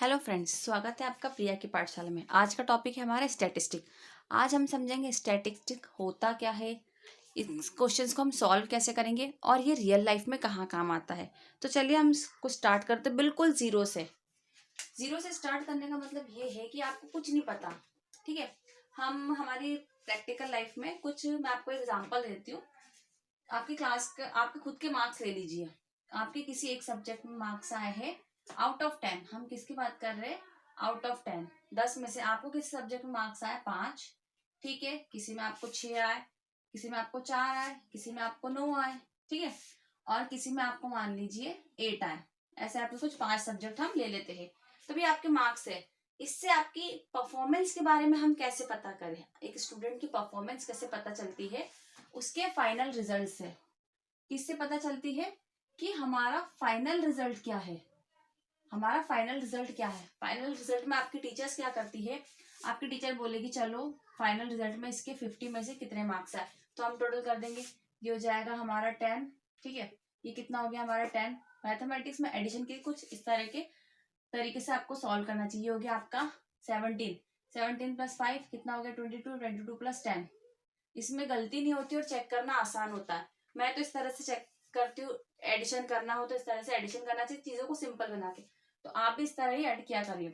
Hello friends, स्वागत है आपका प्रिया की पाठशाला में। आज का टॉपिक है हमारा स्टैटिस्टिक। आज हम समझेंगे स्टैटिस्टिक होता क्या है, इस क्वेश्चंस को हम सॉल्व कैसे करेंगे और ये रियल लाइफ में कहाँ काम आता है। तो चलिए हम इसको स्टार्ट करते हैं बिल्कुल जीरो से। जीरो से स्टार्ट करने का मतलब ये है कि आपको कुछ नहीं पता। ठीक है, हम हमारी प्रैक्टिकल लाइफ में कुछ, मैं आपको एग्जाम्पल देती हूँ। आपकी क्लास का, आपके खुद के मार्क्स ले लीजिए। आपके किसी एक सब्जेक्ट में मार्क्स आए हैं आउट ऑफ 10। हम किसकी बात कर रहे हैं? Out of 10। 10 में से आपको किसी सब्जेक्ट में मार्क्स आए 5। ठीक है, किसी में आपको 6 आए, किसी में आपको 4 आए, किसी में आपको 9 आए। ठीक है, और किसी में आपको मान लीजिए 8 आए। ऐसे आपके कुछ 5 सब्जेक्ट हम ले लेते हैं। तो भी आपके मार्क्स है। इससे आपकी परफॉर्मेंस के बारे में हम कैसे पता करें? एक स्टूडेंट की परफॉर्मेंस कैसे पता चलती है? उसके फाइनल रिजल्ट से। किससे पता चलती है कि हमारा फाइनल रिजल्ट क्या है? हमारा फाइनल रिजल्ट क्या है? फाइनल रिजल्ट में आपकी टीचर्स क्या करती है? आपकी टीचर बोलेगी चलो फाइनल रिजल्ट में इसके 50 में से कितने मार्क्स आए, तो हम टोटल कर देंगे। ये हो जाएगा हमारा 10। ठीक है, ये कितना हो गया हमारा 10। मैथमेटिक्स में एडिशन के कुछ इस तरह के तरीके से आपको सॉल्व करना चाहिए। हो गया आपका 17। 17 प्लस 5 कितना हो गया? 22। 22 प्लस 10। इसमें गलती नहीं होती और चेक करना आसान होता है। मैं तो इस तरह से चेक करती हूँ। एडिशन करना हो तो इस तरह से एडिशन करना चाहिए, चीजों को सिंपल बना के। तो आप भी इस तरह ही ऐड किया करिए।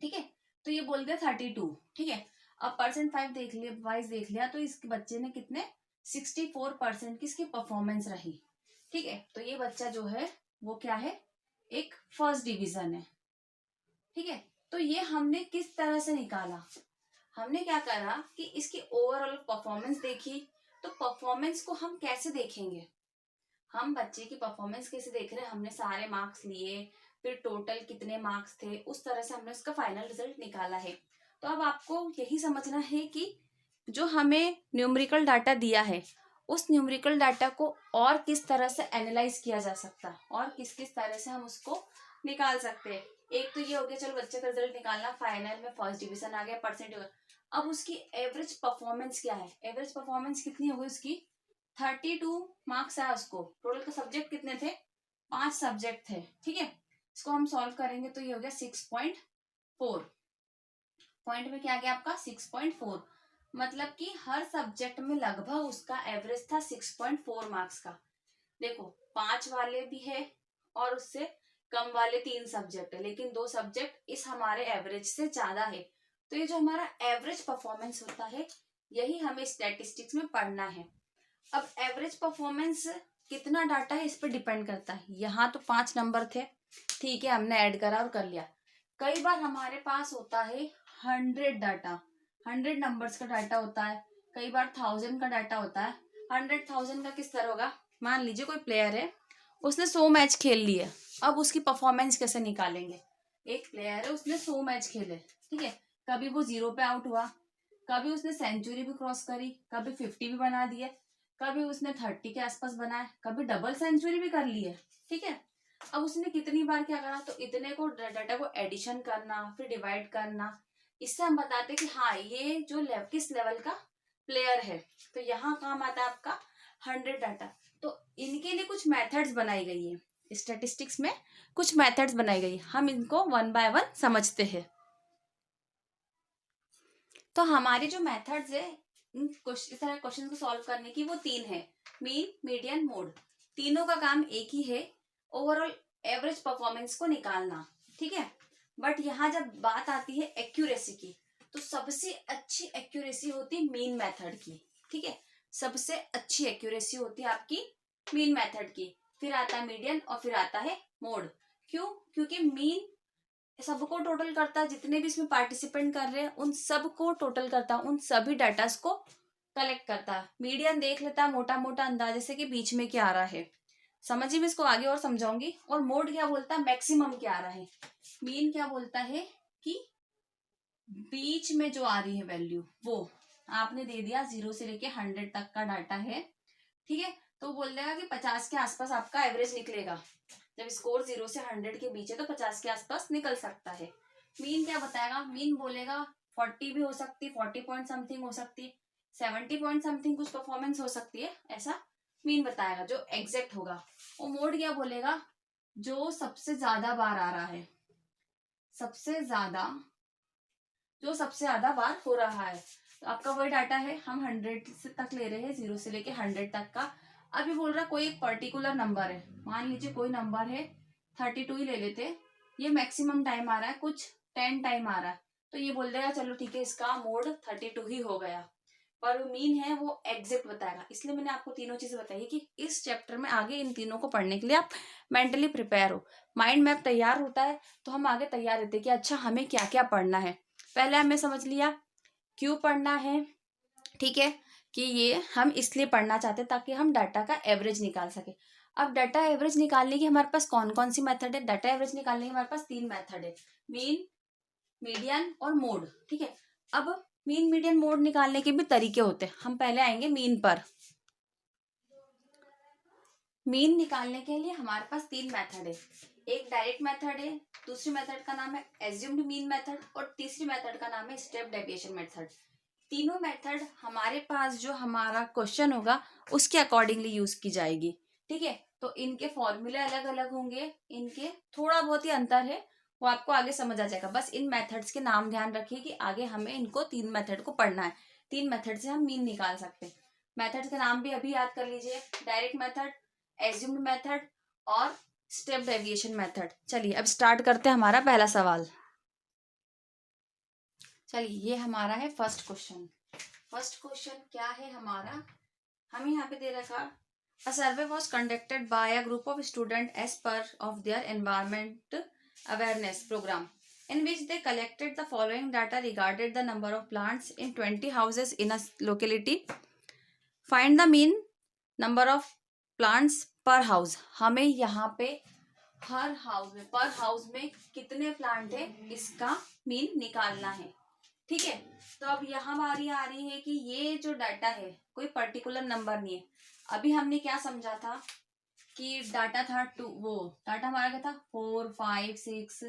ठीक है, तो ये बोल दिया 32। ठीक है, अब परसेंट 5 देख लिया, वाइज देख लिया, तो इस बच्चे ने कितने 64% की इसकी परफॉर्मेंस रही। ठीक है, तो ये बच्चा जो है वो क्या है? एक फर्स्ट डिवीजन है। ठीक है, तो ये हमने किस तरह से निकाला? हमने क्या करा कि इसकी ओवरऑल परफॉर्मेंस देखी। तो परफॉर्मेंस को हम कैसे देखेंगे? हम बच्चे की परफॉर्मेंस कैसे देख रहे हैं? हमने सारे मार्क्स लिए, फिर टोटल कितने मार्क्स थे, उस तरह से हमने उसका फाइनल रिजल्ट निकाला है। तो अब आपको यही समझना है कि जो हमें न्यूमेरिकल डाटा दिया है, उस न्यूमेरिकल डाटा को और किस तरह से एनालाइज किया जा सकता है और किस किस तरह से हम उसको निकाल सकते हैं। एक तो ये हो गया, चलो बच्चे का रिजल्ट निकालना, फाइनल में फर्स्ट डिवीजन आ गया, परसेंट। अब उसकी एवरेज परफॉर्मेंस क्या है? एवरेज परफॉर्मेंस कितनी हो गई उसकी? 32 मार्क्स आया उसको। टोटल के सब्जेक्ट कितने थे? 5 सब्जेक्ट थे। ठीक है, इसको हम सॉल्व करेंगे तो ये हो गया 6.4। पॉइंट में क्या आ गया आपका? 6.4। मतलब कि हर सब्जेक्ट में लगभग उसका एवरेज था 6.4 मार्क्स का। देखो, 5 वाले भी है और उससे कम वाले 3 सब्जेक्ट है, लेकिन 2 सब्जेक्ट इस हमारे एवरेज से ज्यादा है। तो ये जो हमारा एवरेज परफॉर्मेंस होता है, यही हमें स्टैटिस्टिक्स में पढ़ना है। अब एवरेज परफॉर्मेंस कितना डाटा है इस पर डिपेंड करता है। यहाँ तो 5 नंबर थे, ठीक है, हमने ऐड करा और कर लिया। कई बार हमारे पास होता है 100 डाटा, 100 नंबर्स का डाटा होता है। कई बार 1000 का डाटा होता है। 100,000 का किस तरह होगा? मान लीजिए कोई प्लेयर है, उसने 100 मैच खेल लिए। अब उसकी परफॉर्मेंस कैसे निकालेंगे? एक प्लेयर है, उसने 100 मैच खेले। ठीक है, कभी वो 0 पे आउट हुआ, कभी उसने सेंचुरी भी क्रॉस करी, कभी 50 भी बना दिए, कभी उसने 30 के आसपास बनाए, कभी डबल सेंचुरी भी कर ली है। ठीक है, अब उसने कितनी बार क्या करा? तो इतने को डाटा को एडिशन करना, फिर डिवाइड करना। इससे हम बताते कि हाँ, ये जो किस लेवल का प्लेयर है। तो यहाँ काम आता है आपका 100 डाटा। तो इनके लिए कुछ मेथड्स बनाई गई है। स्टैटिस्टिक्स में कुछ मेथड्स बनाई गई, हम इनको वन बाय वन समझते हैं। तो हमारे जो मेथड्स है इस तरह क्वेश्चन को सॉल्व करने की, वो 3 है। Mean, median, mode. तीनों का काम एक ही है, ओवरऑल एवरेज परफॉर्मेंस को निकालना। ठीक है, बट यहाँ जब बात आती है एक्यूरेसी की, तो सबसे अच्छी एक्यूरेसी होती है मीन मेथड की। ठीक है, सबसे अच्छी एक्यूरेसी होती है आपकी मीन मेथड की। फिर आता है मीडियन और फिर आता है मोड। क्यों? क्योंकि मीन सबको टोटल करता है, जितने भी इसमें पार्टिसिपेंट कर रहे हैं उन सबको टोटल करता है, उन सभी डाटास को कलेक्ट करता है। मीडियन देख लेता है मोटा मोटा अंदाजे से कि बीच में क्या आ रहा है। समझिए, मैं इसको आगे और समझाऊंगी। और मोड क्या बोलता है? मैक्सिमम क्या आ रहा है। मीन क्या बोलता है कि बीच में जो आ रही है वैल्यू, वो आपने दे दिया 0 से लेके 100 तक का डाटा है। ठीक है, तो बोल देगा कि 50 के आसपास आपका एवरेज निकलेगा। जब स्कोर 0 से 100 के बीच है तो 50 के आसपास निकल सकता है। मीन क्या बताएगा? मीन बोलेगा 40 भी हो सकती है, 40 पॉइंट समथिंग हो सकती है, 70 पॉइंट समथिंग कुछ परफॉर्मेंस हो सकती है, ऐसा मीन बताएगा जो एग्जैक्ट होगा। और मोड क्या बोलेगा? जो सबसे ज्यादा बार आ रहा है, सबसे ज्यादा जो सबसे ज्यादा बार हो रहा है। तो आपका वही डाटा है, हम 100 से तक ले रहे हैं, 0 से लेके 100 तक का। अब ये बोल रहा कोई एक पर्टिकुलर नंबर है, मान लीजिए कोई नंबर है 32 ही ले लेते हैं, ये मैक्सिमम टाइम आ रहा है, कुछ 10 टाइम आ रहा है, तो ये बोल देगा चलो ठीक है इसका मोड 32 ही हो गया, पर मीन है वो एग्जैक्ट बताएगा। इसलिए मैंने आपको तीनों चीजें बताई कि इस चैप्टर में आगे इन तीनों को पढ़ने के लिए आप मेंटली प्रिपेयर हो, माइंड मैप तैयार होता है तो हम आगे तैयार रहते हैं कि अच्छा हमें क्या क्या पढ़ना है। पहले हमें समझ लिया क्यों पढ़ना है, ठीक है, कि ये हम इसलिए पढ़ना चाहते हैं ताकि हम डाटा का एवरेज निकाल सके। अब डाटा एवरेज निकालने की हमारे पास कौन कौन सी मेथड है? डाटा एवरेज निकालने की हमारे पास 3 मेथड है, मीन, मीडियन और मोड, ठीक है। अब मीन मीडियन मोड निकालने के भी तरीके होते हैं, हम पहले आएंगे मीन पर। मीन निकालने के लिए हमारे पास 3 मेथड है, एक डायरेक्ट मेथड है, दूसरी मेथड का नाम है एज्यूम्ड मीन मेथड और तीसरी मेथड का नाम है स्टेप डेविएशन मेथड। तीनों मेथड हमारे पास जो हमारा क्वेश्चन होगा उसके अकॉर्डिंगली यूज की जाएगी, ठीक है। तो इनके फॉर्मूले अलग अलग होंगे, इनके थोड़ा बहुत ही अंतर है, वो आपको आगे समझ आ जाएगा। बस इन मेथड्स के नाम ध्यान रखिए कि आगे हमें इनको 3 मेथड को पढ़ना है, 3 मेथड से हम मीन निकाल सकते हैं। मेथड के नाम भी अभी याद कर लीजिए, डायरेक्ट मेथड, एज्यूम्ड मेथड और स्टेप डेविएशन मेथड। चलिए अब स्टार्ट करते हैं हमारा पहला सवाल। चलिए ये हमारा है फर्स्ट क्वेश्चन। फर्स्ट क्वेश्चन क्या है हमारा, हमें यहाँ पे दे रखा, a survey was conducted by a group of student as part of their environment awareness programme in which they collected the following data regarding the number of plants in 20 houses in a locality. Find the mean number of plants per house. हमें यहाँ पे हर house में, पर house में कितने plant है इसका mean निकालना है, ठीक है। तो अब यहाँ बारी आ रही है कि ये जो डाटा है कोई पर्टिकुलर नंबर नहीं है। अभी हमने क्या समझा था कि डाटा था वो डाटा हमारा क्या था 4 5 6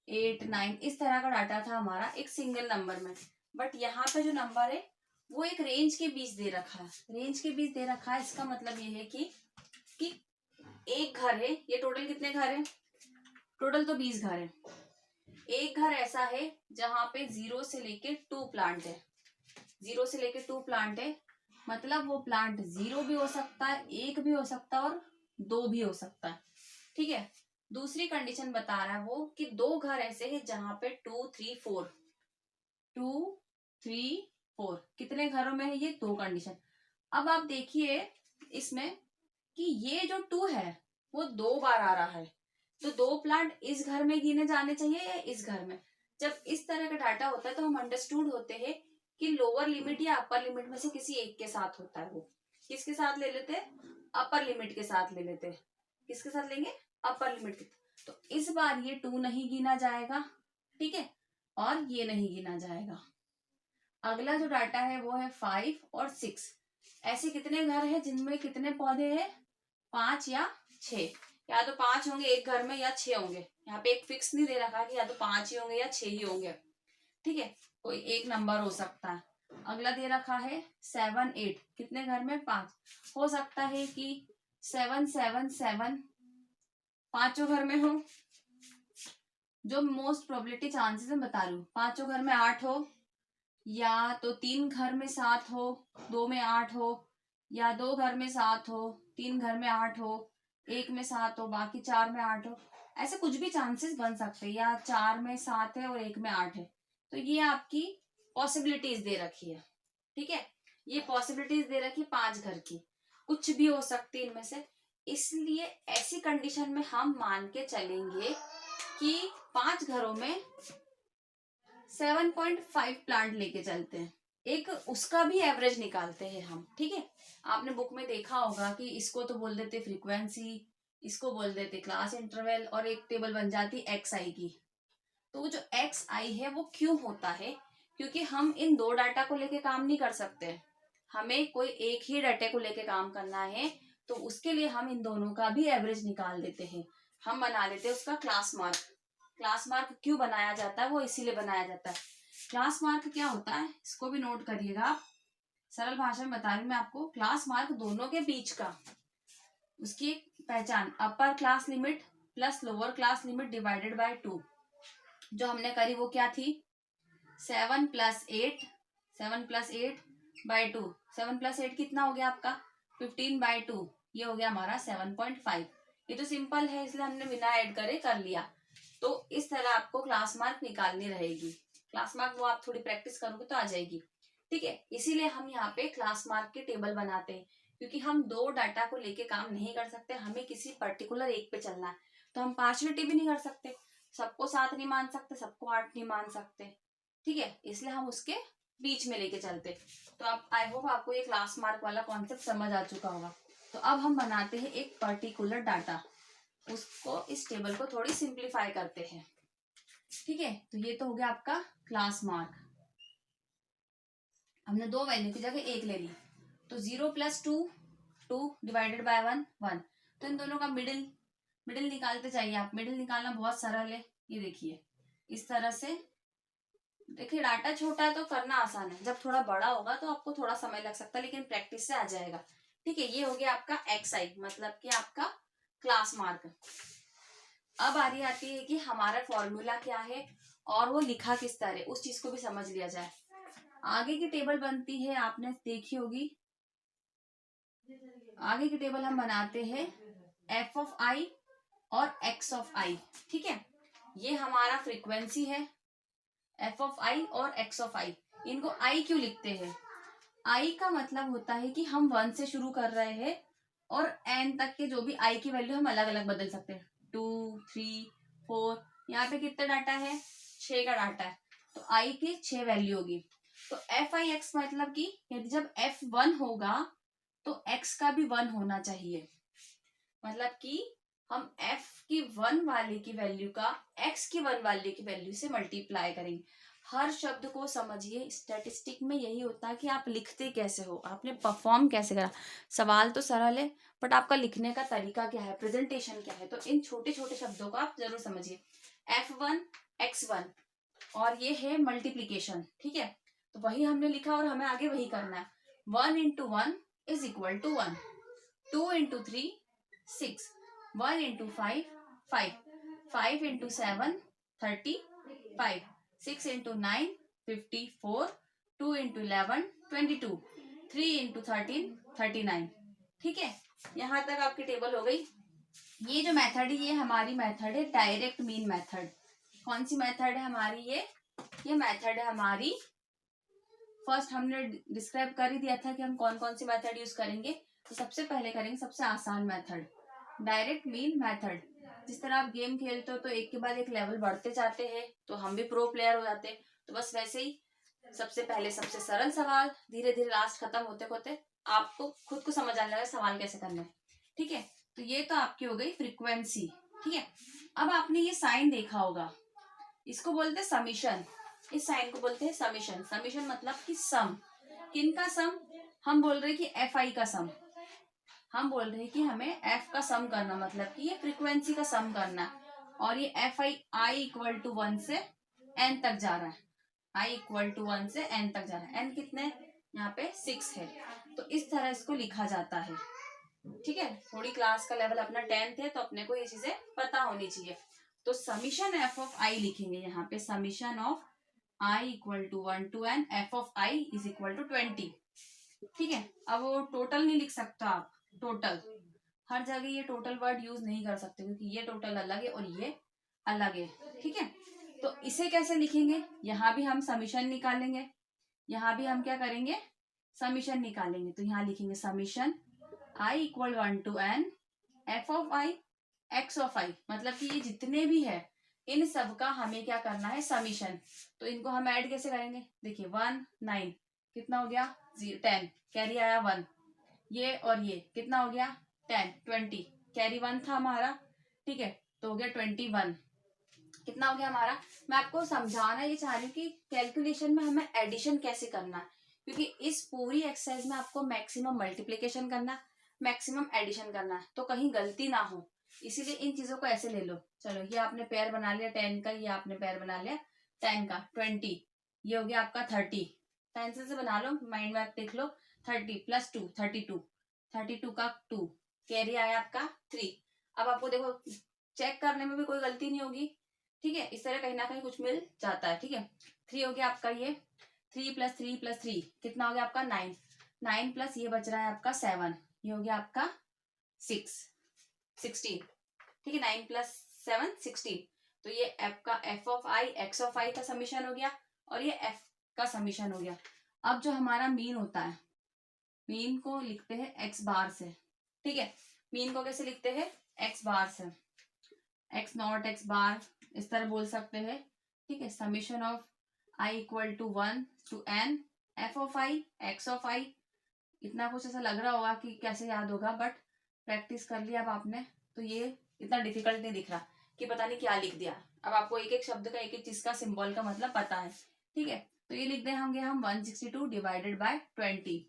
8 9, इस तरह का डाटा था हमारा एक सिंगल नंबर में। बट यहाँ पे जो नंबर है वो एक रेंज के बीच दे रखा है, रेंज के बीच दे रखा है। इसका मतलब ये है कि एक घर है, ये टोटल कितने घर है, टोटल तो 20 घर है। एक घर ऐसा है जहां पे 0 से लेके 2 प्लांट है, 0 से लेके 2 प्लांट है, मतलब वो प्लांट 0 भी हो सकता है, 1 भी हो सकता है और 2 भी हो सकता है, ठीक है। दूसरी कंडीशन बता रहा है वो कि 2 घर ऐसे हैं जहां पे 2 3 4, 2 3 4, कितने घरों में है ये 2 कंडीशन। अब आप देखिए इसमें कि ये जो 2 है वो 2 बार आ रहा है, तो 2 प्लांट इस घर में गिने जाने चाहिए या इस घर में। जब इस तरह का डाटा होता है तो हम अंडरस्टूड होते हैं कि लोअर लिमिट या अपर लिमिट में से किसी एक के साथ होता है। वो किसके साथ ले लेते हैं, अपर लिमिट के साथ ले लेते हैं। किसके साथ लेंगे, अपर लिमिट के। तो इस बार ये 2 नहीं गिना जाएगा, ठीक है, और ये नहीं गिना जाएगा। अगला जो डाटा है वो है 5 और 6, ऐसे कितने घर हैं जिनमें कितने पौधे हैं, 5 या 6, या तो 5 होंगे एक घर में या 6 होंगे। यहाँ पे एक फिक्स नहीं दे रखा कि या तो 5 ही होंगे या 6 ही होंगे, ठीक है, कोई एक नंबर हो सकता है। अगला दे रखा है 7 8, कितने घर में 5, हो सकता है कि 7 7 7 पांचों घर में हो, जो मोस्ट प्रोबेबिलिटी चांसेस मैं बता रही हूँ। पांचों घर में 8 हो, या तो 3 घर में 7 हो, 2 में 8 हो, या 2 घर में 7 हो, 3 घर में 8 हो, 1 में 7 हो, बाकी 4 में 8 हो, ऐसे कुछ भी चांसेस बन सकते हैं। या 4 में 7 है और 1 में 8 है, तो ये आपकी पॉसिबिलिटीज दे रखी है, ठीक है। ये पॉसिबिलिटीज दे रखी है 5 घर की, कुछ भी हो सकती है इनमें से। इसलिए ऐसी कंडीशन में हम मान के चलेंगे कि 5 घरों में 7.5 प्लांट लेके चलते हैं, एक उसका भी एवरेज निकालते हैं हम, ठीक है। आपने बुक में देखा होगा कि इसको तो बोल देते फ्रीक्वेंसी, इसको बोल देते क्लास इंटरवल, और एक टेबल बन जाती एक्स आई की। तो वो जो एक्स आई है वो क्यों होता है, क्योंकि हम इन 2 डाटा को लेके काम नहीं कर सकते, हमें कोई एक ही डाटा को लेके काम करना है। तो उसके लिए हम इन दोनों का भी एवरेज निकाल देते हैं, हम बना लेते हैं उसका क्लास मार्क। क्लास मार्क क्यों बनाया जाता है, वो इसीलिए बनाया जाता है। क्लास मार्क क्या होता है इसको भी नोट करिएगा आप, सरल भाषा में बता रही हूँ मैं आपको। क्लास मार्क दोनों के बीच का, उसकी पहचान upper class limit plus lower class limit divided by 2, जो हमने करी वो क्या थी, 7 + 8, 7 + 8/2, 7 + 8 कितना हो गया आपका 15/2, ये हो गया हमारा 7.5। ये तो सिंपल है इसलिए हमने बिना ऐड करे कर लिया। तो इस तरह आपको क्लास मार्क निकालनी रहेगी। क्लास मार्क वो आप थोड़ी प्रैक्टिस करोगे तो आ जाएगी। ठीक है, इसीलिए हम यहाँ पे क्लास मार्क के टेबल बनाते हैं, क्योंकि हम दो डाटा को लेके काम नहीं कर सकते, हमें किसी पर्टिकुलर एक पे चलना है। तो हम पार्शलिटी भी नहीं कर सकते, सबको 7 नहीं मान सकते, सबको 8 नहीं मान सकते। ठीक है, इसलिए हम उसके बीच में लेके चलते। तो आप, आई होप आपको ये क्लास मार्क वाला कॉन्सेप्ट समझ आ चुका होगा। तो अब हम बनाते हैं एक पर्टिकुलर डाटा, उसको इस टेबल को थोड़ी सिंप्लीफाई करते हैं। ठीक है, तो ये तो हो गया आपका क्लास मार्क। हमने दो वैल्यू की जगह एक ले ली, तो 0 + 2, 2 / 1, 1। तो इन दोनों का मिडिल निकालते जाइए आप। मिडिल निकालना बहुत सरल है, ये देखिए इस तरह से। देखिए डाटा छोटा है तो करना आसान है, जब थोड़ा बड़ा होगा तो आपको थोड़ा समय लग सकता है, लेकिन प्रैक्टिस से आ जाएगा। ठीक है, ये हो गया आपका XI, मतलब कि आपका क्लास मार्क। अब बारी आती है कि हमारा फॉर्मूला क्या है और वो लिखा किस तरह, उस चीज को भी समझ लिया जाए। आगे की टेबल बनती है, आपने देखी होगी। आगे की टेबल हम बनाते हैं f(i) और x(i). ठीक है, ये हमारा फ्रीक्वेंसी है f(i) और x(i). इनको i क्यों लिखते हैं? i का मतलब होता है कि हम 1 से शुरू कर रहे हैं और n तक के जो भी i की वैल्यू हम अलग अलग बदल सकते हैं। 2, 3, 4, यहाँ पे कितना डाटा है, 6 का डाटा है, तो i की 6 वैल्यू होगी। तो f(i)x मतलब कि यदि जब f1 होगा तो x का भी 1 होना चाहिए। मतलब कि हम f की 1 वाले की वैल्यू का x की 1 वाले की वैल्यू से मल्टीप्लाई करेंगे। हर शब्द को समझिए। स्टैटिस्टिक में यही होता है कि आप लिखते कैसे हो, आपने परफॉर्म कैसे करा। सवाल तो सरल है, बट आपका लिखने का तरीका क्या है, प्रेजेंटेशन क्या है, तो इन छोटे छोटे शब्दों को आप जरूर समझिए। f1 x1 और ये है मल्टीप्लीकेशन। ठीक है, तो वही हमने लिखा और हमें आगे वही करना है। 1 × 1 = 1, 2 × 3 6, 1 × 5 5, 5 × 7 35, 6 × 9 54, 2 × 11 22, 3 × 13 39। ठीक है, यहाँ तक आपकी टेबल हो गई। ये जो मेथड है ये हमारी मेथड है डायरेक्ट मीन मेथड। कौन सी मेथड है हमारी ये मेथड है हमारी। फर्स्ट हमने डिस्क्राइब कर ही दिया था कि हम कौन कौन सी मेथड यूज करेंगे। तो सबसे पहले करेंगे सबसे आसान मेथड, डायरेक्ट मीन मेथड। जिस तरह आप गेम खेलते हो तो एक के बाद एक लेवल बढ़ते जाते हैं, तो हम भी प्रो प्लेयर हो जाते हैं, तो बस वैसे ही सबसे पहले सबसे सरल सवाल, धीरे धीरे लास्ट खत्म होते होते आपको खुद को समझ आने लगा सवाल कैसे करना है। ठीक है, तो ये तो आपकी हो गई फ्रीक्वेंसी। ठीक है, अब आपने ये साइन देखा होगा, इसको बोलते हैं समीशन। इस साइन को बोलते हैं समीशन। समीशन मतलब कि सम। किन का सम? हम बोल रहे हैं कि fi का सम। हम बोल रहे हैं कि हमें f का सम करना, मतलब कि ये फ्रीक्वेंसी का सम करना है। और ये fi i = 1 से n तक जा रहा है। i = 1 से n तक जा रहा है। n कितने? यहाँ पे 6 है। तो इस तरह इसको लिखा जाता है। ठीक है, थोड़ी क्लास का लेवल अपना 10th है तो अपने को ये चीजें पता होनी चाहिए। तो समीशन f(i) लिखेंगे यहाँ पे, summation of i = 1 to n f(i) = 20। ठीक है, अब वो टोटल नहीं लिख सकता आप, टोटल हर जगह ये टोटल वर्ड यूज नहीं कर सकते, क्योंकि ये टोटल अलग है और ये अलग है। ठीक है, तो इसे कैसे लिखेंगे? यहाँ भी हम समीशन निकालेंगे, यहाँ भी हम क्या करेंगे, समीशन निकालेंगे। तो यहाँ लिखेंगे summation i = 1 to n f(i) x(i), मतलब कि ये जितने भी है इन सब का हमें क्या करना है, समीशन। तो इनको हम ऐड कैसे करेंगे? देखिए 1 9 कितना हो गया 10, कैरी आया 1। ये और ये कितना हो गया 10 20, कैरी 1 था हमारा। ठीक है, तो हो गया 21। कितना हो गया हमारा? मैं आपको समझाना ये चाह रही हूँ कि कैलकुलेशन में हमें एडिशन कैसे करना है, क्योंकि इस पूरी एक्सरसाइज में आपको मैक्सिमम मल्टीप्लिकेशन करना, मैक्सिमम एडिशन करना है, तो कहीं गलती ना हो, इसीलिए इन चीजों को ऐसे ले लो। चलो ये आपने पेयर बना लिया 10 का, ये आपने पेयर बना लिया 10 का 20, ये हो गया आपका 30। पेंसिल से बना लो, माइंड में आप देख लो। 30 + 2 32, 32 का 2, कैरी आया आपका 3। अब आपको देखो चेक करने में भी कोई गलती नहीं होगी। ठीक है, इस तरह कहीं ना कहीं कुछ मिल जाता है। ठीक है, 3 हो गया आपका ये, 3 + 3 + 3 कितना हो गया आपका 9, 9 प्लस ये बच रहा है आपका 7, ये हो गया आपका 16। ठीक है, 9 + 7 16। तो ये आपका f of i x of i का समीशन हो गया और ये f का समीशन हो गया। अब जो हमारा मीन होता है, मीन को लिखते हैं x बार से। ठीक है, मीन को कैसे लिखते हैं, x बार से, x नॉट x बार इस तरह बोल सकते हैं। ठीक है, summation of i = 1 to n f of i x of i। इतना कुछ ऐसा लग रहा होगा कि कैसे याद होगा, बट प्रैक्टिस कर लिया अब आपने तो ये इतना डिफिकल्ट नहीं दिख रहा कि पता नहीं क्या लिख दिया। अब आपको एक एक शब्द का, एक एक चीज का सिंबल का मतलब पता है। ठीक है, तो ये लिख दे होंगे हम 162 / 20।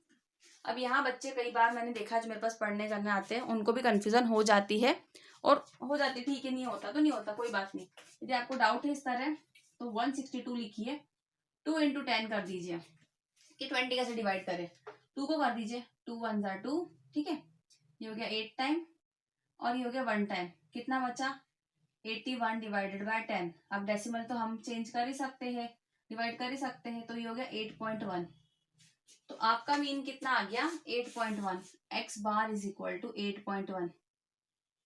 अब यहाँ बच्चे कई बार मैंने देखा जो मेरे पास पढ़ने करने आते हैं उनको भी कंफ्यूजन हो जाती है, और हो जाती है, ठीक है, नहीं होता तो नहीं होता, कोई बात नहीं। यदि आपको डाउट है इस तरह तो 162 लिखिए, 2 × 10 कर दीजिए कि 20 कैसे डिवाइड करें, 2 को कर दीजिए, 2 × 1 = 2। ठीक है, ये हो गया 8 टाइम और ये हो गया 1 टाइम, कितना बचा 81 / 10। अब डेसिमल तो हम चेंज कर ही सकते हैं, डिवाइड कर ही सकते हैं, तो ये हो गया 8.1। तो आपका मीन कितना आ गया 8.1, x बार = 8.1।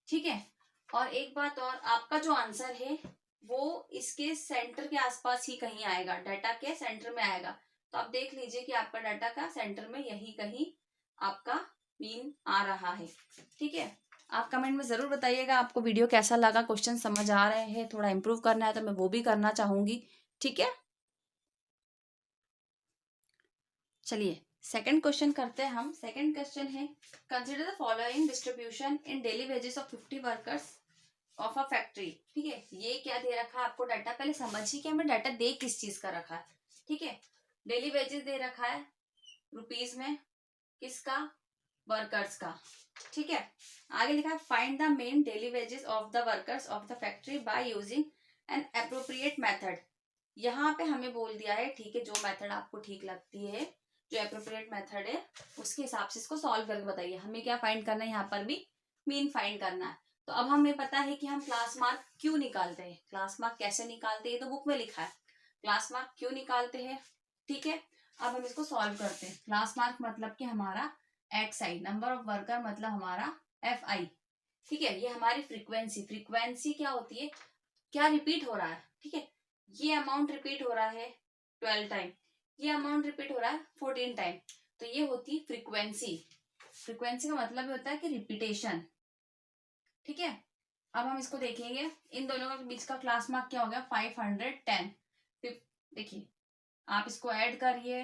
ठीक है, और एक बात और, आपका जो आंसर है वो इसके सेंटर के आसपास ही कहीं आएगा, डाटा के सेंटर में आएगा। तो आप देख लीजिए कि आपका डाटा का सेंटर में यही कहीं आपका मीन आ रहा है। ठीक है, आप कमेंट में जरूर बताइएगा आपको वीडियो कैसा लगा, क्वेश्चन समझ आ रहे हैं, थोड़ा इम्प्रूव करना है तो मैं वो भी करना चाहूंगी। ठीक है, चलिए सेकंड क्वेश्चन करते हैं हम। सेकंड क्वेश्चन है, consider the following distribution in daily wages of 50 workers of a factory. ठीक है, ये क्या दे रखा है आपको डाटा, पहले समझिए कि हमें डाटा दे किस चीज का रखा है। ठीक है, डेली वेजेस दे रखा है रुपीज में, किसका, वर्कर्स का। ठीक है, आगे लिखा है find the main daily wages of the workers of the factory by using an appropriate method. यहाँ पे हमें बोल दिया है, ठीक है, जो मेथड आपको ठीक लगती है, जो अप्रोप्रिएट मेथड है उसके हिसाब से इसको सॉल्व करके बताइए। हमें क्या फाइंड करना है, यहाँ पर भी मीन फाइंड करना है। तो अब हमें पता है कि हम क्लास मार्क क्यों निकालते हैं, क्लास मार्क कैसे निकालते हैं, ये तो बुक में लिखा है, क्लास मार्क क्यों निकालते हैं। ठीक है, अब हम इसको सॉल्व करते हैं। क्लास मार्क मतलब कि हमारा XI, नंबर ऑफ वर्कर मतलब हमारा FI। ठीक है, ये हमारी फ्रीक्वेंसी, फ्रीक्वेंसी क्या होती है, क्या रिपीट हो रहा है। ठीक है, ये अमाउंट रिपीट हो रहा है 12 टाइम, ये अमाउंट रिपीट हो रहा है 14 टाइम, तो ये होती है फ्रीक्वेंसी। फ्रीक्वेंसी का मतलब ये होता है कि रिपीटेशन। ठीक है, अब हम इसको देखेंगे, इन दोनों के बीच का क्लास मार्क क्या हो गया 510। देखिए, आप इसको ऐड करिए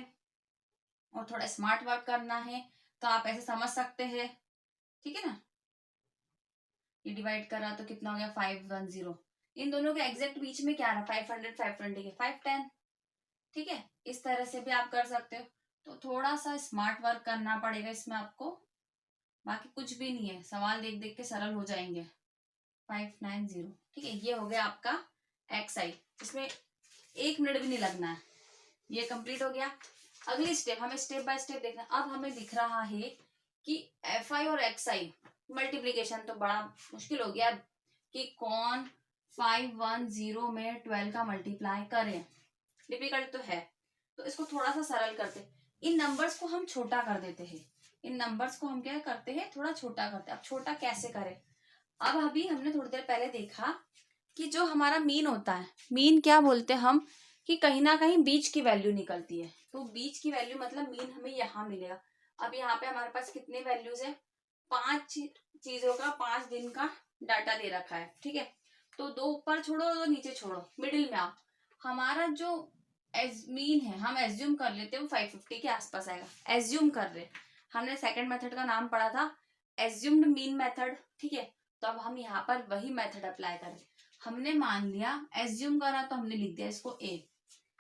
और थोड़ा स्मार्ट वर्क करना है तो आप ऐसे समझ सकते हैं। ठीक है ना, ये डिवाइड करा तो कितना हो गया 510। इन दोनों के एग्जैक्ट बीच में क्या रहा 500 520 के 510। ठीक है, इस तरह से भी आप कर सकते हो। तो थोड़ा सा स्मार्ट वर्क करना पड़ेगा इसमें आपको, बाकी कुछ भी नहीं है, सवाल देख देख के सरल हो जाएंगे। 590। ठीक है, ये हो गया आपका XI, इसमें 1 मिनट भी नहीं लगना है। ये कंप्लीट हो गया। अगली स्टेप हमें स्टेप बाय स्टेप देखना। अब हमें दिख रहा है कि FI और XI मल्टीप्लीकेशन तो बड़ा मुश्किल हो गया कि कौन 510 में 12 का मल्टीप्लाई करें, डिफिकल्ट तो है। तो इसको थोड़ा सा सरल करते, इन नंबर्स को हम छोटा कर देते हैं, इन नंबर्स को हम क्या करते हैं थोड़ा छोटा करते हैं। अब छोटा कैसे करें, अब अभी हमने थोड़ी देर पहले देखा कि जो हमारा मीन होता है, मीन क्या बोलते हैं हम, कि कहीं ना कहीं बीच की वैल्यू निकलती है। तो बीच की वैल्यू मतलब मीन हमें यहाँ मिलेगा। अब यहाँ पे हमारे पास कितने वैल्यूज है, 5 चीजों का 5 दिन का डाटा दे रखा है। ठीक है, तो 2 ऊपर छोड़ो, 2 नीचे छोड़ो, मिडिल में आओ। हमारा जो मीन है हम एज्यूम कर लेते हैं वो 550 के आसपास आएगा। एज्यूम कर रहे, हमने सेकंड मेथड का नाम पढ़ा था एज्यूम्ड मीन मेथड। ठीक है, तो अब हम यहाँ पर वही मेथड अप्लाई करें। हमने मान लिया एज्यूम करा तो हमने लिख दिया इसको A।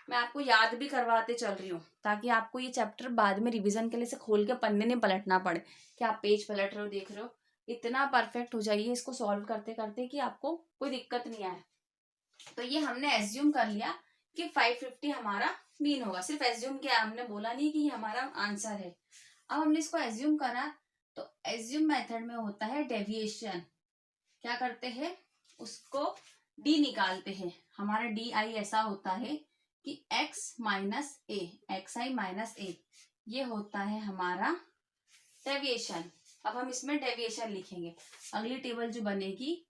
मैं आपको याद भी करवाते चल रही हूँ ताकि आपको ये चैप्टर बाद में रिवीजन के लिए से खोल के पन्ने नहीं पलटना पड़े कि आप पेज पलट रहे हो, देख रहे हो। इतना परफेक्ट हो जाइए इसको सॉल्व करते करते कि आपको कोई दिक्कत नहीं आए। तो ये हमने एज्यूम कर लिया कि 550 हमारा मीन होगा, सिर्फ एज्यूम किया, हमने बोला नहीं कि ये हमारा आंसर है। अब हमने इसको एज्यूम करा तो एज्यूम मेथड में होता है डेविएशन। क्या करते हैं, उसको डी निकालते हैं। हमारा डी आई ऐसा होता है कि x minus A, x I minus ए, ये होता है हमारा डेविएशन। अब हम इसमें डेविएशन लिखेंगे। अगली टेबल जो बनेगी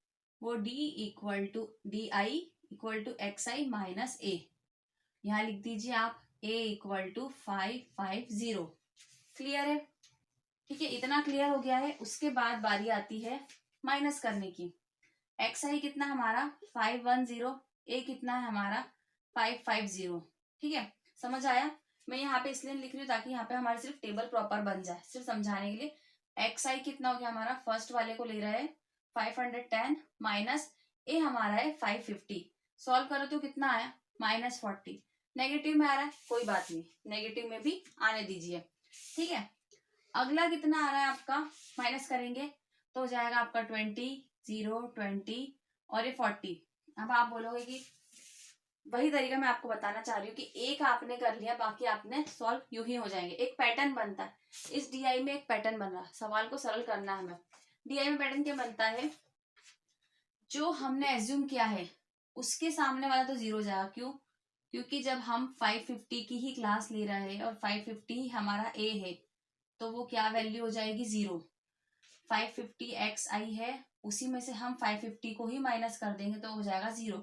वो D I equal to X I minus A, यहाँ लिख दीजिए आप a इक्वल टू 550। क्लियर है? ठीक है, इतना क्लियर हो गया है। उसके बाद बारी आती है माइनस करने की। एक्स आई कितना हमारा 510, ए कितना है हमारा 550। ठीक है, समझ आया? मैं यहाँ पे इसलिए लिख रही हूँ ताकि यहाँ पे हमारी सिर्फ टेबल प्रॉपर बन जाए, सिर्फ समझाने के लिए। एक्स आई कितना हो गया हमारा, फर्स्ट वाले को ले रहा है 510 माइनस ए हमारा है 550। सॉल्व करो तो कितना आया -40। नेगेटिव में आ रहा है, कोई बात नहीं, नेगेटिव में भी आने दीजिए। ठीक है, अगला कितना आ रहा है आपका, माइनस करेंगे तो हो जाएगा आपका 20, 0, 20 और ये 40। अब आप बोलोगे कि वही तरीका मैं आपको बताना चाह रही हूँ कि एक आपने कर लिया, बाकी आपने सॉल्व यूं ही हो जाएंगे। एक पैटर्न बनता है इस डीआई में, एक पैटर्न बन रहा है, सवाल को सरल करना है हमें। डीआई में पैटर्न क्या बनता है, जो हमने एज्यूम किया है उसके सामने वाला तो जीरो जाएगा। क्यों? क्योंकि जब हम 550 की ही क्लास ले रहे हैं और 550 ही हमारा ए है, तो वो क्या वैल्यू हो जाएगी, 0। 550 एक्स आई है, उसी में से हम 550 को ही माइनस कर देंगे तो हो जाएगा 0।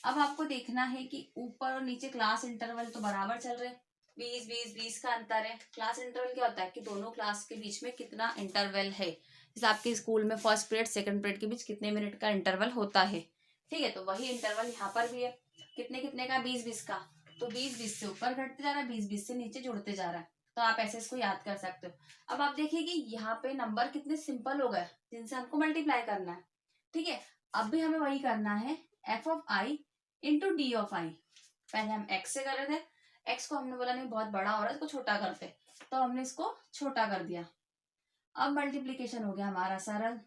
अब आपको देखना है कि ऊपर और नीचे क्लास इंटरवल तो बराबर चल रहे, 20 20 20 का अंतर है। क्लास इंटरवल क्या होता है कि दोनों क्लास के बीच में कितना इंटरवल है, जैसे आपके स्कूल में फर्स्ट पीरियड सेकंड पीरियड के बीच कितने मिनट का इंटरवल होता है। ठीक है, तो वही इंटरवल यहाँ पर भी है। कितने कितने का, 20 20 का, तो 20 20 से ऊपर घटते जा रहा है, 20 20 से नीचे जुड़ते जा रहा है। तो आप ऐसे इसको याद कर सकते हो। अब आप देखिए कि यहाँ पे नंबर कितने सिंपल हो गए जिनसे हमको मल्टीप्लाई करना है। ठीक है, अब भी हमें वही करना है, F of I into D of I. पहले हम एक्स से कर रहे थे, एक्स को हमने बोला नहीं बहुत बड़ा हो रहा है, इसको छोटा करते, तो हमने इसको छोटा कर दिया। अब मल्टीप्लीकेशन हो गया हमारा सरल,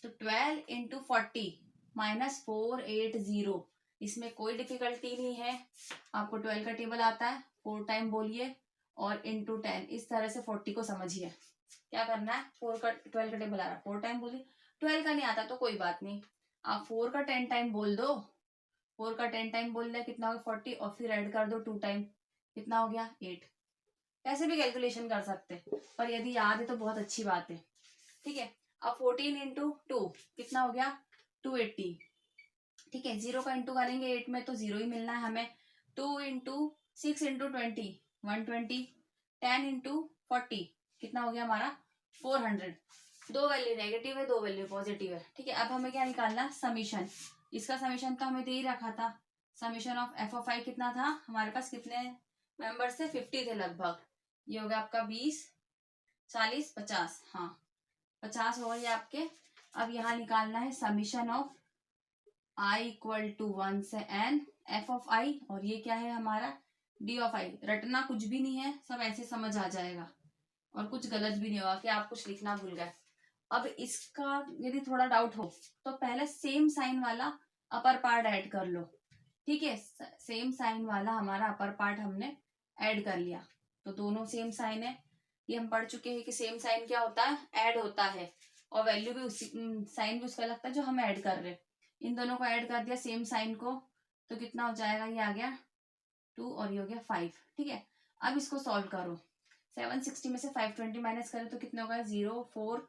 तो 12 इंटू 40 माइनस 480। इसमें कोई डिफिकल्टी नहीं है, आपको 12 का टेबल आता है, 4 टाइम बोलिए और इंटू 10, इस तरह से 40 को समझिए। क्या करना है, 4 का 12 का टेबल आ रहा है, 4 टाइम बोलिए। 12 का नहीं आता तो कोई बात नहीं, आप 4 का 10 टाइम बोल दो। 4 का 10 टाइम बोल दिया, कितना होगा 40, और फिर ऐड कर दो 2 टाइम, कितना हो गया 8। ऐसे भी कैलकुलेशन कर सकते हैं, पर यदि याद है तो बहुत अच्छी बात है। ठीक है, अब 14 इंटू 2 कितना हो गया 280। ठीक है, 0 का इंटू करेंगे 8 में तो 0 ही मिलना है हमें। 2 इंटू 6 इंटू 20 120। 10 इंटू 40 कितना हो गया हमारा 400। दो वैल्यू नेगेटिव है, दो वैल्यू पॉजिटिव है। ठीक है, अब हमें क्या निकालना, समीशन। इसका समीशन तो हमें दे ही रखा था, समीशन ऑफ एफ ऑफ आई कितना था हमारे पास, कितने मेंबर्स थे, 50 थे लगभग। ये हो गया आपका 20 40 50, हाँ 50 हो गए आपके। अब यहाँ निकालना है summation of I equal to 1 से n एफ ऑफ आई, और ये क्या है हमारा डी ऑफ आई। रटना कुछ भी नहीं है, सब ऐसे समझ आ जाएगा और कुछ गलत भी नहीं होगा कि आप कुछ लिखना भूल गए। अब इसका यदि थोड़ा डाउट हो तो पहले सेम साइन वाला अपर पार्ट ऐड कर लो। ठीक है, सेम साइन वाला हमारा अपर पार्ट हमने ऐड कर लिया, तो दोनों सेम साइन है। ये हम पढ़ चुके हैं कि सेम साइन क्या होता है, ऐड होता है, और वैल्यू भी उसी, साइन भी उसका लगता है जो हम ऐड कर रहे हैं। इन दोनों को ऐड कर दिया सेम साइन को, तो कितना हो जाएगा, ये आ गया 2 और ये हो गया 5। ठीक है, अब इसको सॉल्व करो। 760 में से 520 माइनस करें तो कितना होगा 0 4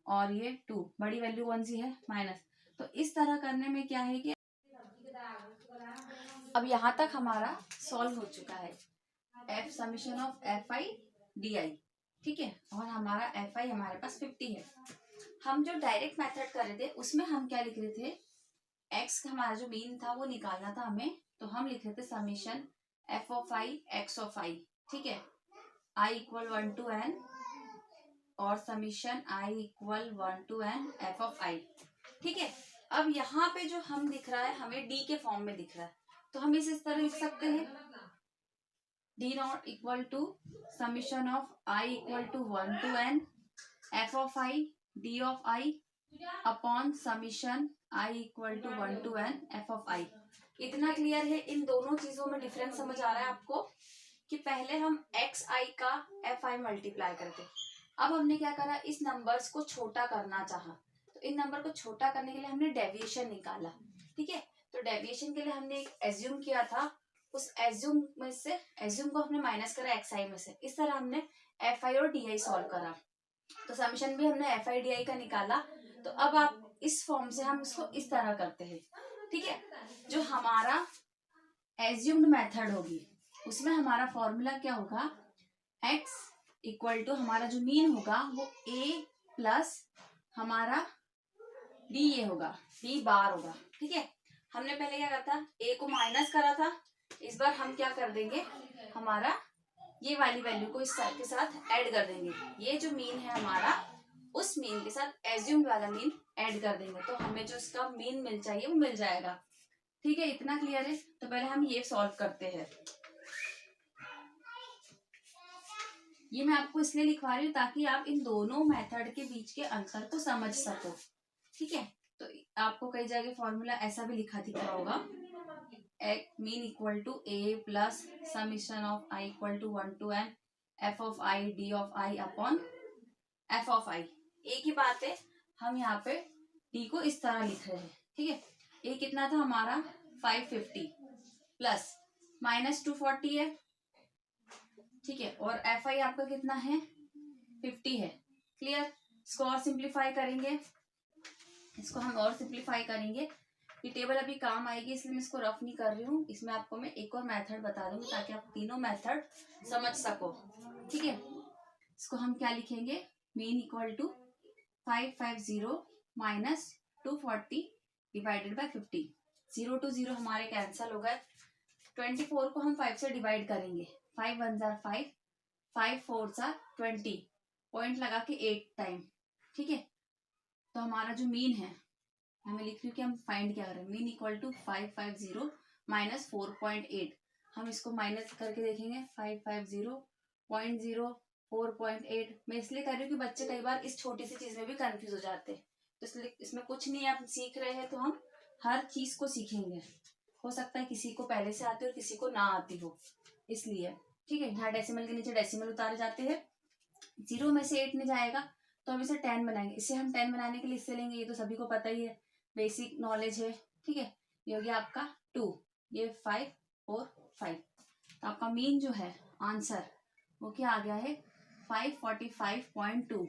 और ये 2, बड़ी वैल्यू कौन सी है माइनस। तो इस तरह करने में क्या है कि अब यहाँ तक हमारा सॉल्व हो चुका है, F summation of F I D I. ठीक है, और हमारा एफ आई हमारे पास 50 है। हम जो डायरेक्ट मेथड कर रहे थे उसमें हम क्या लिख रहे थे, एक्स हमारा जो मीन था वो निकालना था हमें, तो हम लिख रहे थे summation F of I X of I. ठीक है, आई इक्वल 1 to n और summation I equal 1 to n F of I. ठीक है, अब यहाँ पे जो हम दिख रहा है हमें डी के फॉर्म में दिख रहा है, तो हम इस तरह लिख सकते हैं, D not equal to summation of I equal to 1 to n F of I D of I upon summation I equal to 1 to n F of I. इतना क्लियर है? इन दोनों चीजों में डिफरेंस समझ आ रहा है आपको कि पहले हम एक्स आई का एफ आई मल्टीप्लाई करते, अब हमने क्या करा, इस नंबर्स को छोटा करना चाहा, तो इन नंबर को छोटा करने के लिए हमने डेविएशन निकाला। ठीक है, तो डेविएशन के लिए हमने एक एज्यूम किया था, उस एज्यूम में से एज्यूम को हमने माइनस करा xi में से। इस तरह हमने fi और di सॉल्व करा, तो समीशन भी हमने fi di का निकाला। तो अब आप इस फॉर्म से हम इसको इस तरह करते हैं, ठीक है। जो हमारा एज्यूम्ड मेथड होगी उसमें हमारा फॉर्मूला क्या होगा, x इक्वल टू हमारा जो मीन होगा वो a प्लस हमारा d ये होगा, d बार होगा, ठीक है। हमने पहले क्या करा था, a को माइनस करा था, इस बार हम क्या कर देंगे, हमारा ये वाली वैल्यू को इस के साथ ऐड कर देंगे। ये जो मीन है हमारा, उस मीन के साथ एज्यूम्ड वाला मीन ऐड कर देंगे, तो हमें जो इसका मीन मिल चाहिए वो मिल जाएगा, ठीक है। इतना क्लियर है। तो पहले हम ये सॉल्व करते हैं। ये मैं आपको इसलिए लिखवा रही हूँ ताकि आप इन दोनों मेथड के बीच के अंतर को समझ सको, ठीक है। तो आपको कई जगह फॉर्मूला ऐसा भी लिखा दिख रहा होगा, mean equal to a plus summation of i equal to 1 to n f of i d of i upon f of i। एक ही बात है, हम यहाँ पे d को इस तरह लिख रहे हैं, ठीक है। a कितना था हमारा 550 प्लस माइनस 240 है, ठीक है। और एफ आई आपका कितना है 50 है, क्लियर। इसको और सिंप्लीफाई करेंगे, इसको हम और सिंप्लीफाई करेंगे। ये टेबल अभी काम आएगी इसलिए मैं इसको रफ नहीं कर रही हूँ, इसमें आपको मैं एक और मेथड बता दूंगी ताकि आप तीनों मेथड समझ सको, ठीक है। इसको हम क्या लिखेंगे, mean equal to 550 minus 240 divided by 50। 0 to 0 हमारे कैंसल हो गए। 24 को हम 5 से डिवाइड करेंगे, 5 1 जार 5, 5 4 जार 20, पॉइंट लगा के 8 टाइम, ठीक है। तो हमारा जो मीन है, हमें लिख रही हूँ कि हम फाइंड क्या कर रहे हैं, मीन इक्वल टू 550 माइनस 4.8। हम इसको माइनस करके देखेंगे, 550.0 4.8। मैं इसलिए कर रही हूँ कि बच्चे कई बार इस छोटी सी चीज में भी कंफ्यूज हो जाते हैं, तो इसलिए इसमें कुछ नहीं, आप सीख रहे हैं तो हम हर चीज को सीखेंगे। हो सकता है किसी को पहले से आती हो और किसी को ना आती हो, इसलिए, ठीक है। यहाँ डेसिमल के नीचे डेसिमल उतारे जाते हैं, 0 में से 8 नहीं जाएगा तो हम इसे 10 बनाएंगे। इसे हम 10 बनाने के लिए इससे लेंगे, ये तो सभी को पता ही है, बेसिक नॉलेज है, ठीक है। ये हो गया आपका 2, ये 5 और 5। तो आपका मीन जो है आंसर वो क्या आ गया है 545.2,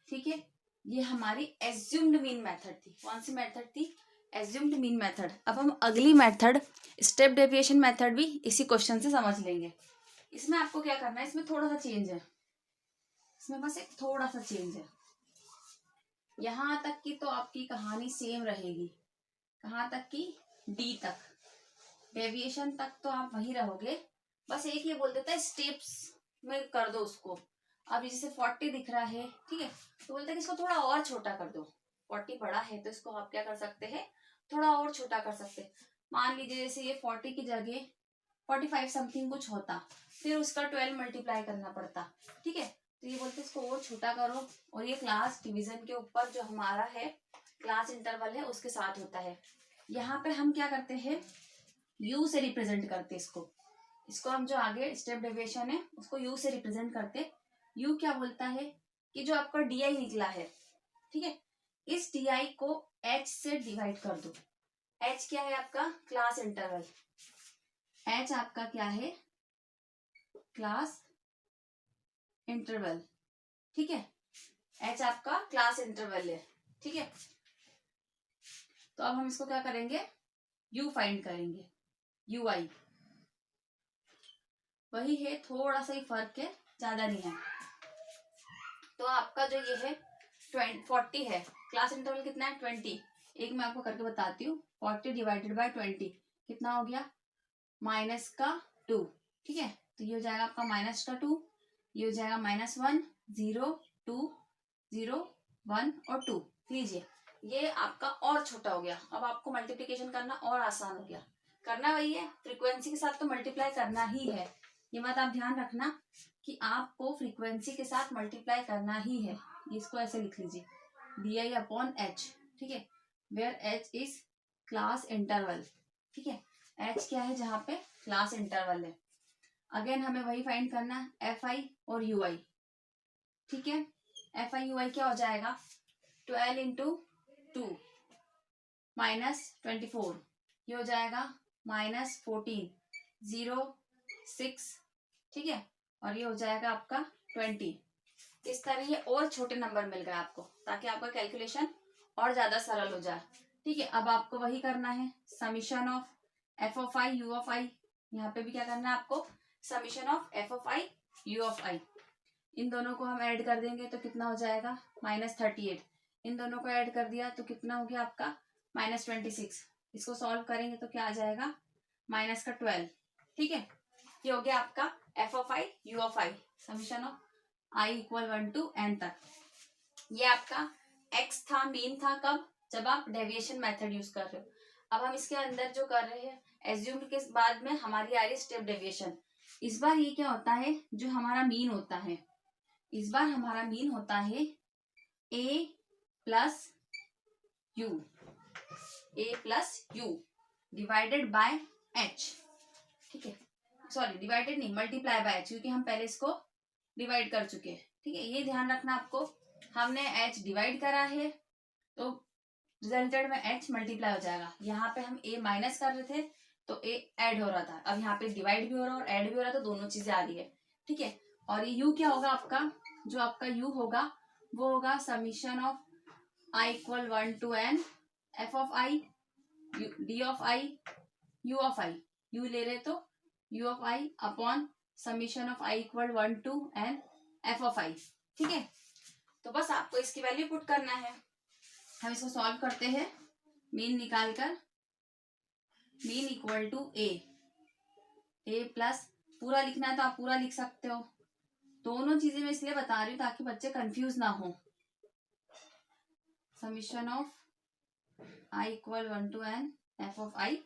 ठीक है। ये हमारी एज्यूम्ड मीन मेथड थी। कौन सी मेथड थी, एज्यूम्ड मीन मेथड। अब हम अगली मेथड स्टेप डेविएशन मेथड भी इसी क्वेश्चन से समझ लेंगे। इसमें आपको क्या करना है, इसमें थोड़ा सा चेंज है, इसमें बस एक थोड़ा सा चेंज है। यहां तक की तो आपकी कहानी सेम रहेगी, कहाँ तक की, डी तक, डेविएशन तक तो आप वही रहोगे, बस एक ये बोल देता है स्टेप्स में कर दो उसको। अब जैसे 40 दिख रहा है, ठीक है, तो बोलते हैं कि इसको थोड़ा और छोटा कर दो। 40 बड़ा है तो इसको आप क्या कर सकते हैं, थोड़ा और छोटा कर सकते हैं। मान लीजिए जैसे ये 40 की जगह 45 समथिंग कुछ होता, फिर उसका 12 मल्टीप्लाई करना पड़ता, ठीक है। तो ये बोलते हैं इसको और छोटा करो, और ये क्लास डिवीजन के ऊपर जो हमारा है क्लास इंटरवल है उसके साथ होता है। यहाँ पे हम क्या करते हैं, यू से रिप्रेजेंट करते इसको हम जो आगे स्टेप डेविएशन है उसको यू से रिप्रेजेंट करते। यू क्या बोलता है कि जो आपका डी आई निकला है, ठीक है, इस डी आई को एच से डिवाइड कर दो। एच क्या है आपका, क्लास इंटरवल। एच आपका क्या है, क्लास इंटरवल, ठीक है। एच आपका क्लास इंटरवल है, ठीक है। तो अब हम इसको क्या करेंगे, यू फाइंड करेंगे, यू आई वही है, थोड़ा सा ही फर्क है, ज्यादा नहीं है। तो आपका जो ये है 40 है, क्लास इंटरवल कितना है 20। एक मैं आपको करके बताती हूँ, 40 डिवाइडेड बाय 20 कितना हो गया, माइनस का 2, ठीक है। तो ये हो जाएगा आपका माइनस का 2, ये हो जाएगा -1 0 2 0 1 और 2। लीजिए ये आपका और छोटा हो गया। अब आपको मल्टीप्लिकेशन करना और आसान हो गया, करना वही है, फ्रीक्वेंसी के साथ तो मल्टीप्लाई करना ही है। ये बात आप ध्यान रखना कि आपको फ्रीक्वेंसी के साथ मल्टीप्लाई करना ही है। इसको ऐसे लिख लीजिए, डी आई अपॉन एच, ठीक है, where H is class interval, ठीक है। एच क्या है, जहाँ पे क्लास इंटरवल है। अगेन हमें वही फाइंड करना है, एफ आई और यू आई, ठीक है। एफ आई यू आई क्या हो जाएगा, 12 इंटू 2 माइनस 24, ये हो जाएगा -14, 0, 6, ठीक है, और ये हो जाएगा आपका 20। इस तरह ये और छोटे नंबर मिल गए आपको, ताकि आपका कैलकुलेशन और ज्यादा सरल हो जाए। ठीक है, अब आपको वही करना है, summation of F of I U of I. यहाँ पे भी क्या करना है आपको, summation of F of I U of I. इन दोनों को हम ऐड कर देंगे तो कितना हो जाएगा, -38। इन दोनों को ऐड कर दिया तो कितना हो गया आपका, -26। इसको सॉल्व करेंगे तो क्या आ जाएगा, -12। ठीक है, ये हो गया आपका F of I U of I, summation of I equal 1 to n तक। ये आपका x था, मीन था कब, जब आप डेविएशन मेथड यूज कर रहे हो। अब हम इसके अंदर जो कर रहे हैं, एज्यूम के बाद में हमारी आ रही स्टेप डेविएशन। इस बार ये क्या होता है, जो हमारा मीन होता है, इस बार हमारा मीन होता है a plus you, a plus you divided by h। ठीक है, सॉरी डिवाइडेड नहीं, मल्टीप्लाई बाय h, क्योंकि हम पहले इसको डिवाइड कर चुके हैं। ठीक है, ये ध्यान रखना आपको, हमने h डिवाइड करा है तो रिजल्टेड में h मल्टीप्लाई हो जाएगा। यहाँ पे हम a माइनस कर रहे थे तो a ऐड हो रहा था, अब यहाँ पे डिवाइड भी हो रहा है और ऐड भी हो रहा है, तो दोनों चीजें आ रही है। ठीक है, और ये u क्या होगा आपका, जो आपका u होगा वो होगा summation of i equal 1 to n f of i d of i u of i, u ले रहे तो u of i upon summation of i equal 1 to n f of i। ठीक है, तो बस आपको इसकी वैल्यू पुट करना है। हम इसको सॉल्व करते हैं, मीन निकालकर, mean equal to a plus, पूरा लिखना है तो आप पूरा लिख सकते हो। दोनों चीजें मैं इसलिए बता रही हूँ ताकि बच्चे कंफ्यूज ना हो। Summation of I equal 1 to n f of i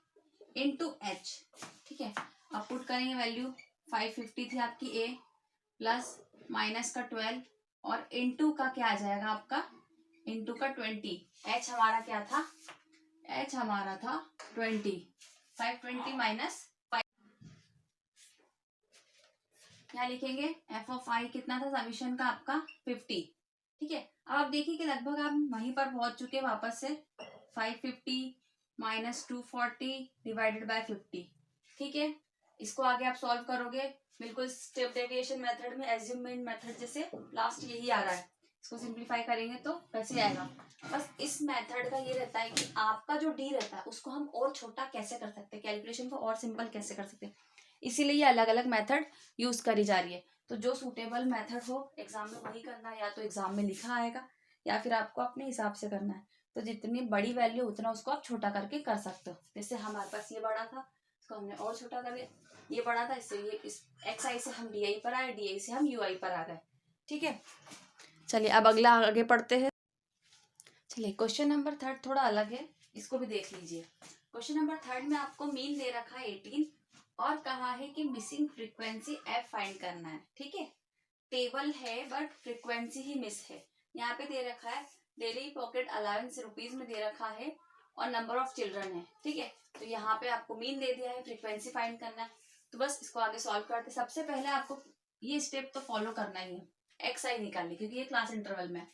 into h। ठीक है, आप पुट करेंगे वैल्यू, 550 थी आपकी a, प्लस माइनस का 12 और इंटू का क्या आ जाएगा आपका, इंटू का 20। h हमारा क्या था, h हमारा था 20, 520 माइनस 5, यहाँ लिखेंगे f ऑफ i कितना था समीशन का आपका 50। ठीक है, अब आप देखिए कि लगभग आप वहीं पर पहुंच चुके हैं वापस से, 550 माइनस 240 डिवाइडेड बाय 50। ठीक है, इसको आगे आप सॉल्व करोगे बिल्कुल स्टेप डेविएशन मेथड में, एज्यूमेंट मेथड जैसे, लास्ट यही आ रहा है। इसको सिंप्लीफाई करेंगे तो वैसे आएगा। बस इस मेथड का ये रहता है कि आपका जो डी रहता है उसको हम और छोटा कैसे कर सकते हैं, कैलकुलेशन को और सिंपल कैसे कर सकते हैं, इसीलिए ये अलग अलग मेथड यूज करी जा रही है। तो जो सूटेबल मेथड हो एग्जाम में वही करना है, या तो एग्जाम में लिखा आएगा या फिर आपको अपने हिसाब से करना है। तो जितनी बड़ी वैल्यू उतना उसको आप छोटा करके कर सकते हो। जैसे हमारे पास ये बड़ा था, इसको हमने और छोटा कर लिया, ये बड़ा था, इससे ये इस एक्स आई से हम डी आई पर आए, डी आई से हम यू आई पर आ गए। ठीक है, चलिए अब अगला आगे पढ़ते हैं। चलिए क्वेश्चन नंबर 3 थोड़ा अलग है, इसको भी देख लीजिए। क्वेश्चन नंबर 3 में आपको मीन दे रखा है 18 और कहा है कि मिसिंग फ्रीक्वेंसी एफ फाइंड करना है। ठीक है, टेबल है बट फ्रीक्वेंसी ही मिस है। यहाँ पे दे रखा है डेली पॉकेट अलाउंस रुपीज में दे रखा है और नंबर ऑफ चिल्ड्रन है। ठीक है, तो यहाँ पे आपको मीन दे दिया है, फ्रीक्वेंसी फाइंड करना है। तो बस इसको आगे सॉल्व करते। सबसे पहले आपको ये स्टेप तो फॉलो करना ही है, एक्स आई निकालनी, क्योंकि ये क्लास इंटरवल में।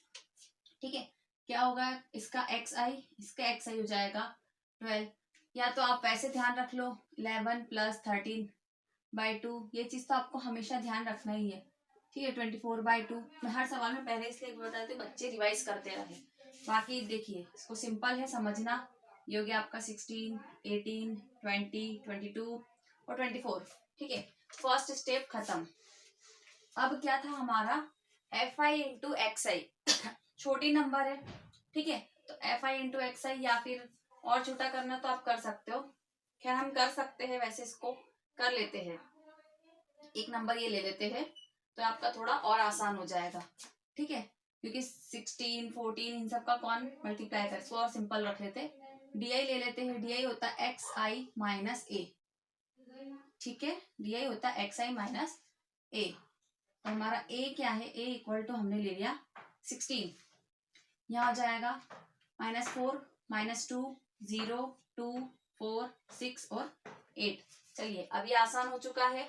ठीक है, क्या होगा, इसका एक्स आई, इसका एक्स आई हो जाएगा 12, या तो आप वैसे ध्यान रख लो 11 प्लस 13/2, ये चीज तो आपको हमेशा ध्यान रखना ही है। ठीक है, 24/2। मैं हर सवाल में पहले इसलिए बताती हूँ बच्चे रिवाइज करते रहे। बाकी देखिए इसको सिंपल है समझना, ये हो गया आपका 16, 18, 20, 22 और 24। ठीक है, फर्स्ट स्टेप खत्म। अब क्या था हमारा, एफ आई इंटू एक्स आई छोटी नंबर है। ठीक है, तो एफ आई इंटू एक्स आई, या फिर और छोटा करना तो आप कर सकते हो। खैर हम कर सकते हैं, वैसे इसको कर लेते हैं, एक नंबर ये ले लेते हैं तो आपका थोड़ा और आसान हो जाएगा। ठीक है, क्योंकि 16, 14 इन सब का कौन मल्टीप्लाई कर, इसको और सिंपल रख लेते। डी आई ले लेते हैं, डी आई होता है एक्स आई माइनस ए। ठीक है, डी आई होता है एक्स आई माइनस ए। तो हमारा ए क्या है, ए इक्वल टू हमने ले लिया 16, यहाँ आ जाएगा -4, -2, 0, 2, 4, 6 और 8। चलिए अब ये आसान हो चुका है।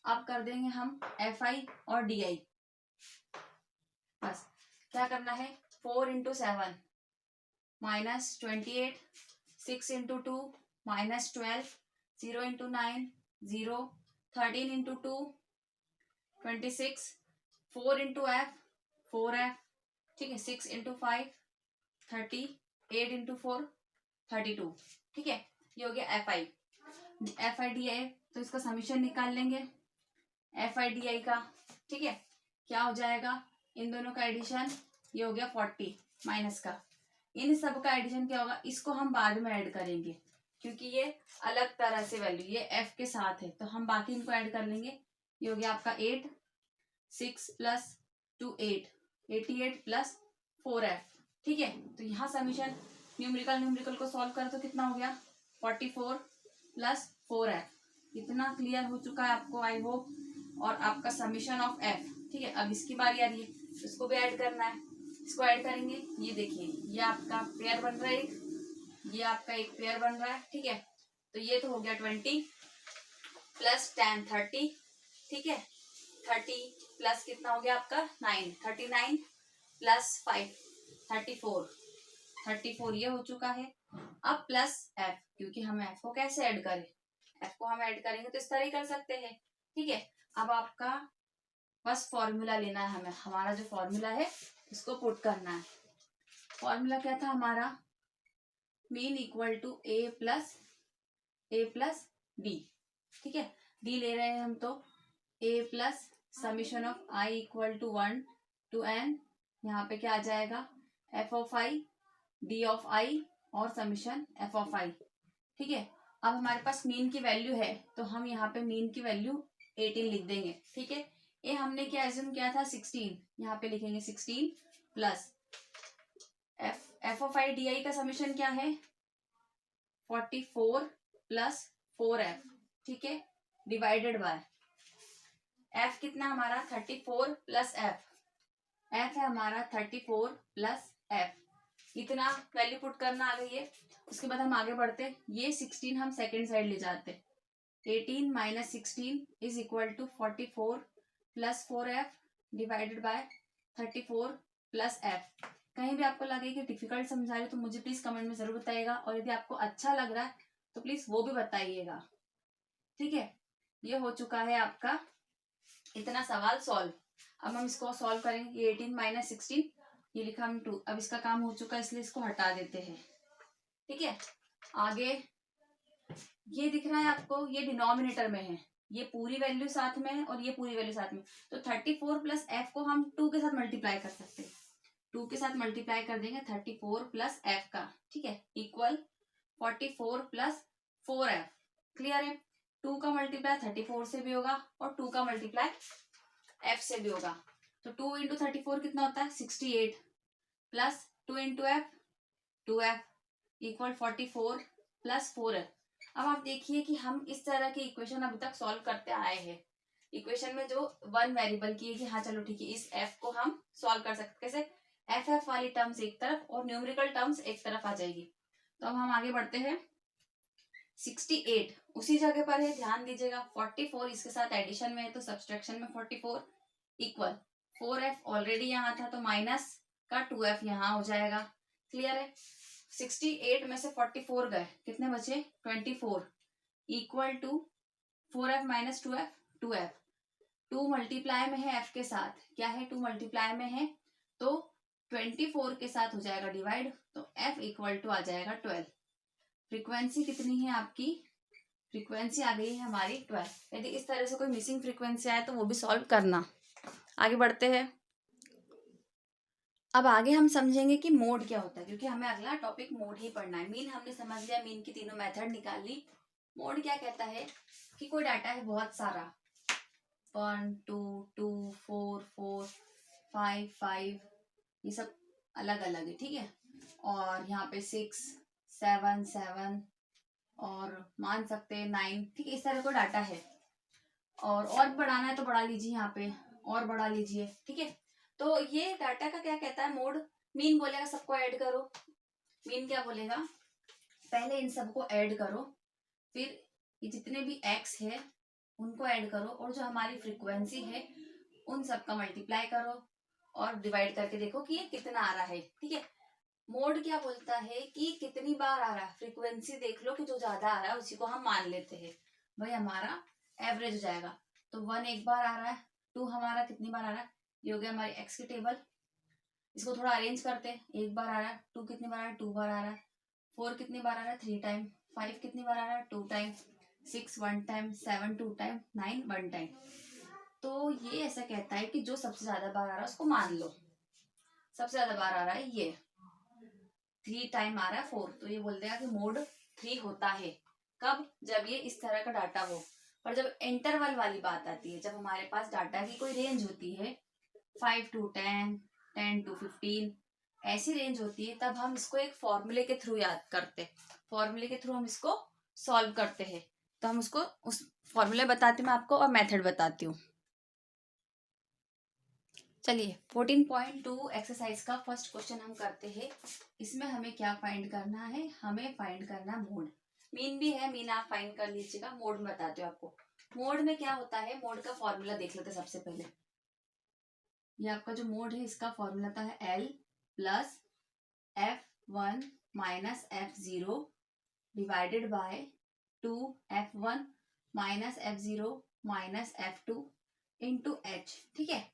अब कर देंगे हम एफ आई और डी आई। बस क्या करना है, 4 into 7 -28, 6 into 2 -12, 0 into 9 0, 13 into 2 26, 4 into F 4f, ठीक है, 6 इंटू 5 30, 8 इंटू 4 32, ठीक है। ये हो गया FIDI। तो इसका समीशन निकाल लेंगे FIDI का, ठीक है। क्या हो जाएगा, इन दोनों का एडिशन, ये हो गया 40 माइनस का, इन सब का एडिशन क्या होगा, इसको हम बाद में ऐड करेंगे क्योंकि ये अलग तरह से वैल्यू ये f के साथ है, तो हम बाकी इनको ऐड कर लेंगे। ये हो गया आपका 8, 6 प्लस 2 8, 88 प्लस 4f, ठीक है। तो यहाँ समीशन न्यूमेरिकल को सॉल्व करें तो कितना हो गया 44 प्लस 4f। इतना क्लियर हो चुका है आपको, आई होप। और आपका समीशन ऑफ f, ठीक है। अब इसकी बारी आ रही है, इसको भी ऐड करना है। इसको ऐड करेंगे, ये देखिए, ये आपका पेयर बन रहा है एक, ये आपका एक पेयर बन रहा है, ठीक है। तो ये तो हो गया 20 प्लस 10 30, ठीक है। 30 प्लस कितना हो गया आपका 9, 39 प्लस 5 34 ये हो चुका है। अब प्लस f, क्योंकि हम f को कैसे ऐड करें, f को हम ऐड करेंगे तो इस तरह ही कर सकते हैं, ठीक है। अब आपका बस फॉर्मूला लेना है हमें, हमारा जो फॉर्मूला है इसको पुट करना है। फॉर्मूला क्या था हमारा, mean equal to a plus d, ठीक है। d ले रहे हैं हम तो a plus summation of i equal to 1 to n, यहाँ पे क्या आ जाएगा f of i d of i और समीशन f ऑफ i, ठीक है। अब हमारे पास मीन की वैल्यू है तो हम यहाँ पे मीन की वैल्यू 18 लिख देंगे, ठीक है। ये हमने क्या एज्यूम किया था 16, यहाँ पे लिखेंगे 16 plus f of i di का समीशन क्या है 44 प्लस 4f, ठीक है, डिवाइडेड बाय f कितना हमारा 34 प्लस f है हमारा 34 प्लस f, इतना वैल्यू पुट करना आ गई है। उसके बाद हम आगे बढ़ते, ये 16 हम सेकेंड साइड ले जाते, 18 minus 16 is equal to 44 plus 4f divided by 34 plus f। कहीं भी आपको लगे कि डिफिकल्ट समझा रही हो तो मुझे प्लीज कमेंट में जरूर बताइएगा, और यदि आपको अच्छा लग रहा है तो प्लीज वो भी बताइएगा, ठीक है। ये हो चुका है आपका इतना सवाल सॉल्व। अब हम इसको सॉल्व करेंगे, 18 माइनस 16 ये लिखा हम 2, अब इसका काम हो चुका है इसलिए इसको हटा देते हैं, ठीक है। आगे ये दिख रहा है आपको, ये डिनोमिनेटर में है, ये पूरी वैल्यू साथ में है और ये पूरी वैल्यू साथ में, तो 34 प्लस f को हम 2 के साथ मल्टीप्लाई कर सकते हैं, 2 के साथ मल्टीप्लाई कर देंगे 34 प्लस f का, ठीक है, इक्वल 44 प्लस 4f। क्लियर है, 2 का मल्टीप्लाई 34 से भी होगा और 2 का मल्टीप्लाई f से भी होगा, तो 2 इंटू 34 कितना होता है 68 plus 2 into F 2f equal 44 plus 4f। अब आप देखिए कि हम इस तरह की इक्वेशन अभी तक सॉल्व करते आए हैं, इक्वेशन में जो वन वेरिएबल की है कि हाँ चलो ठीक है इस f को हम सॉल्व कर सकते, कैसे f वाली टर्म्स एक तरफ और न्यूमेरिकल टर्म्स एक तरफ आ जाएगी। तो अब हम आगे बढ़ते हैं, 68 उसी जगह पर है, ध्यान दीजिएगा, 44 इसके साथ एडिशन में है तो सब्सट्रैक्शन में 44 इक्वल 4f ऑलरेडी यहाँ था तो माइनस का 2f यहाँ हो जाएगा। क्लियर है, 68 में से 44 गए, कितने बचे 24 equal to 4f minus 2f 2 multiply में है f के साथ, क्या है 2 मल्टीप्लाई में है तो 24 के साथ हो जाएगा डिवाइड, तो f इक्वल टू आ जाएगा 12। फ्रीक्वेंसी कितनी है आपकी, फ्रीक्वेंसी आ गई है हमारी 12। यदि इस तरह से कोई मिसिंग फ्रीक्वेंसी आए तो वो भी सॉल्व करना। आगे बढ़ते हैं, अब आगे हम समझेंगे कि मोड क्या होता है, क्योंकि हमें अगला टॉपिक मोड ही पढ़ना है। मीन हमने समझ लिया, मीन की तीनों मेथड निकाल ली। मोड क्या कहता है कि कोई डाटा है बहुत सारा, 1 2 2 4 4 5 5 ये सब अलग अलग है, ठीक है। और यहाँ पे 6 7 7 और मान सकते हैं 9, ठीक है, इस तरह का डाटा है। और बढ़ाना है तो बढ़ा लीजिए, यहाँ पे और बढ़ा लीजिए, ठीक है। तो ये डाटा का क्या कहता है मोड, मीन बोलेगा सबको ऐड करो, मीन क्या बोलेगा पहले इन सबको ऐड करो, फिर ये जितने भी एक्स है उनको ऐड करो और जो हमारी फ्रीक्वेंसी है उन सबका मल्टीप्लाई करो और डिवाइड करके देखो कि ये कितना आ रहा है, ठीक है। मोड क्या बोलता है कि कितनी बार आ रहा है, फ्रीक्वेंसी देख लो कि जो ज्यादा आ रहा है उसी को हम मान लेते हैं, भाई हमारा एवरेज हो जाएगा। तो 1 एक बार आ रहा है, 2 हमारा कितनी बार आ रहा है, ये हो गया हमारी एक्स की टेबल। इसको थोड़ा अरेंज करते हैं, 1 बार आ रहा है, 2 कितनी बार आ रहा है, 2 बार आ रहा है, 4 कितनी बार आ रहा है, 3 टाइम, 5 कितनी बार आ रहा है, 2 टाइम, 6 1 टाइम, 7 2 टाइम, 9 1 टाइम। तो ये ऐसा कहता है कि जो सबसे ज्यादा बार आ रहा है उसको मान लो। सबसे ज्यादा बार आ रहा है ये 3 टाइम आ रहा है 4, तो ये बोल देगा कि मोड 3 होता है। कब? जब ये इस तरह का डाटा हो। पर जब इंटरवल वाली बात आती है, जब हमारे पास डाटा की कोई रेंज होती है 5 to 10, 10 to 15, ऐसी रेंज होती है, तब हम इसको एक फॉर्मूले के थ्रू याद करते, फॉर्मूले के थ्रू हम इसको सॉल्व करते हैं। तो हम उसको उस फॉर्मूले बताती हूँ मैं आपको और मेथड बताती हूँ। चलिए 14.2 एक्सरसाइज का फर्स्ट क्वेश्चन हम करते हैं। इसमें हमें क्या फाइंड करना है, हमें फाइंड करना मोड। मीन भी है, मीन आप फाइंड कर लीजिएगा, मोड में बताती हूँ आपको। मोड में क्या होता है, मोड का फॉर्मूला देख लेते हैं सबसे पहले। ये आपका जो मोड है इसका फॉर्मूला था है L plus F1 minus F0 divided by 2F1 minus F0 minus F2 into H। ठीक है,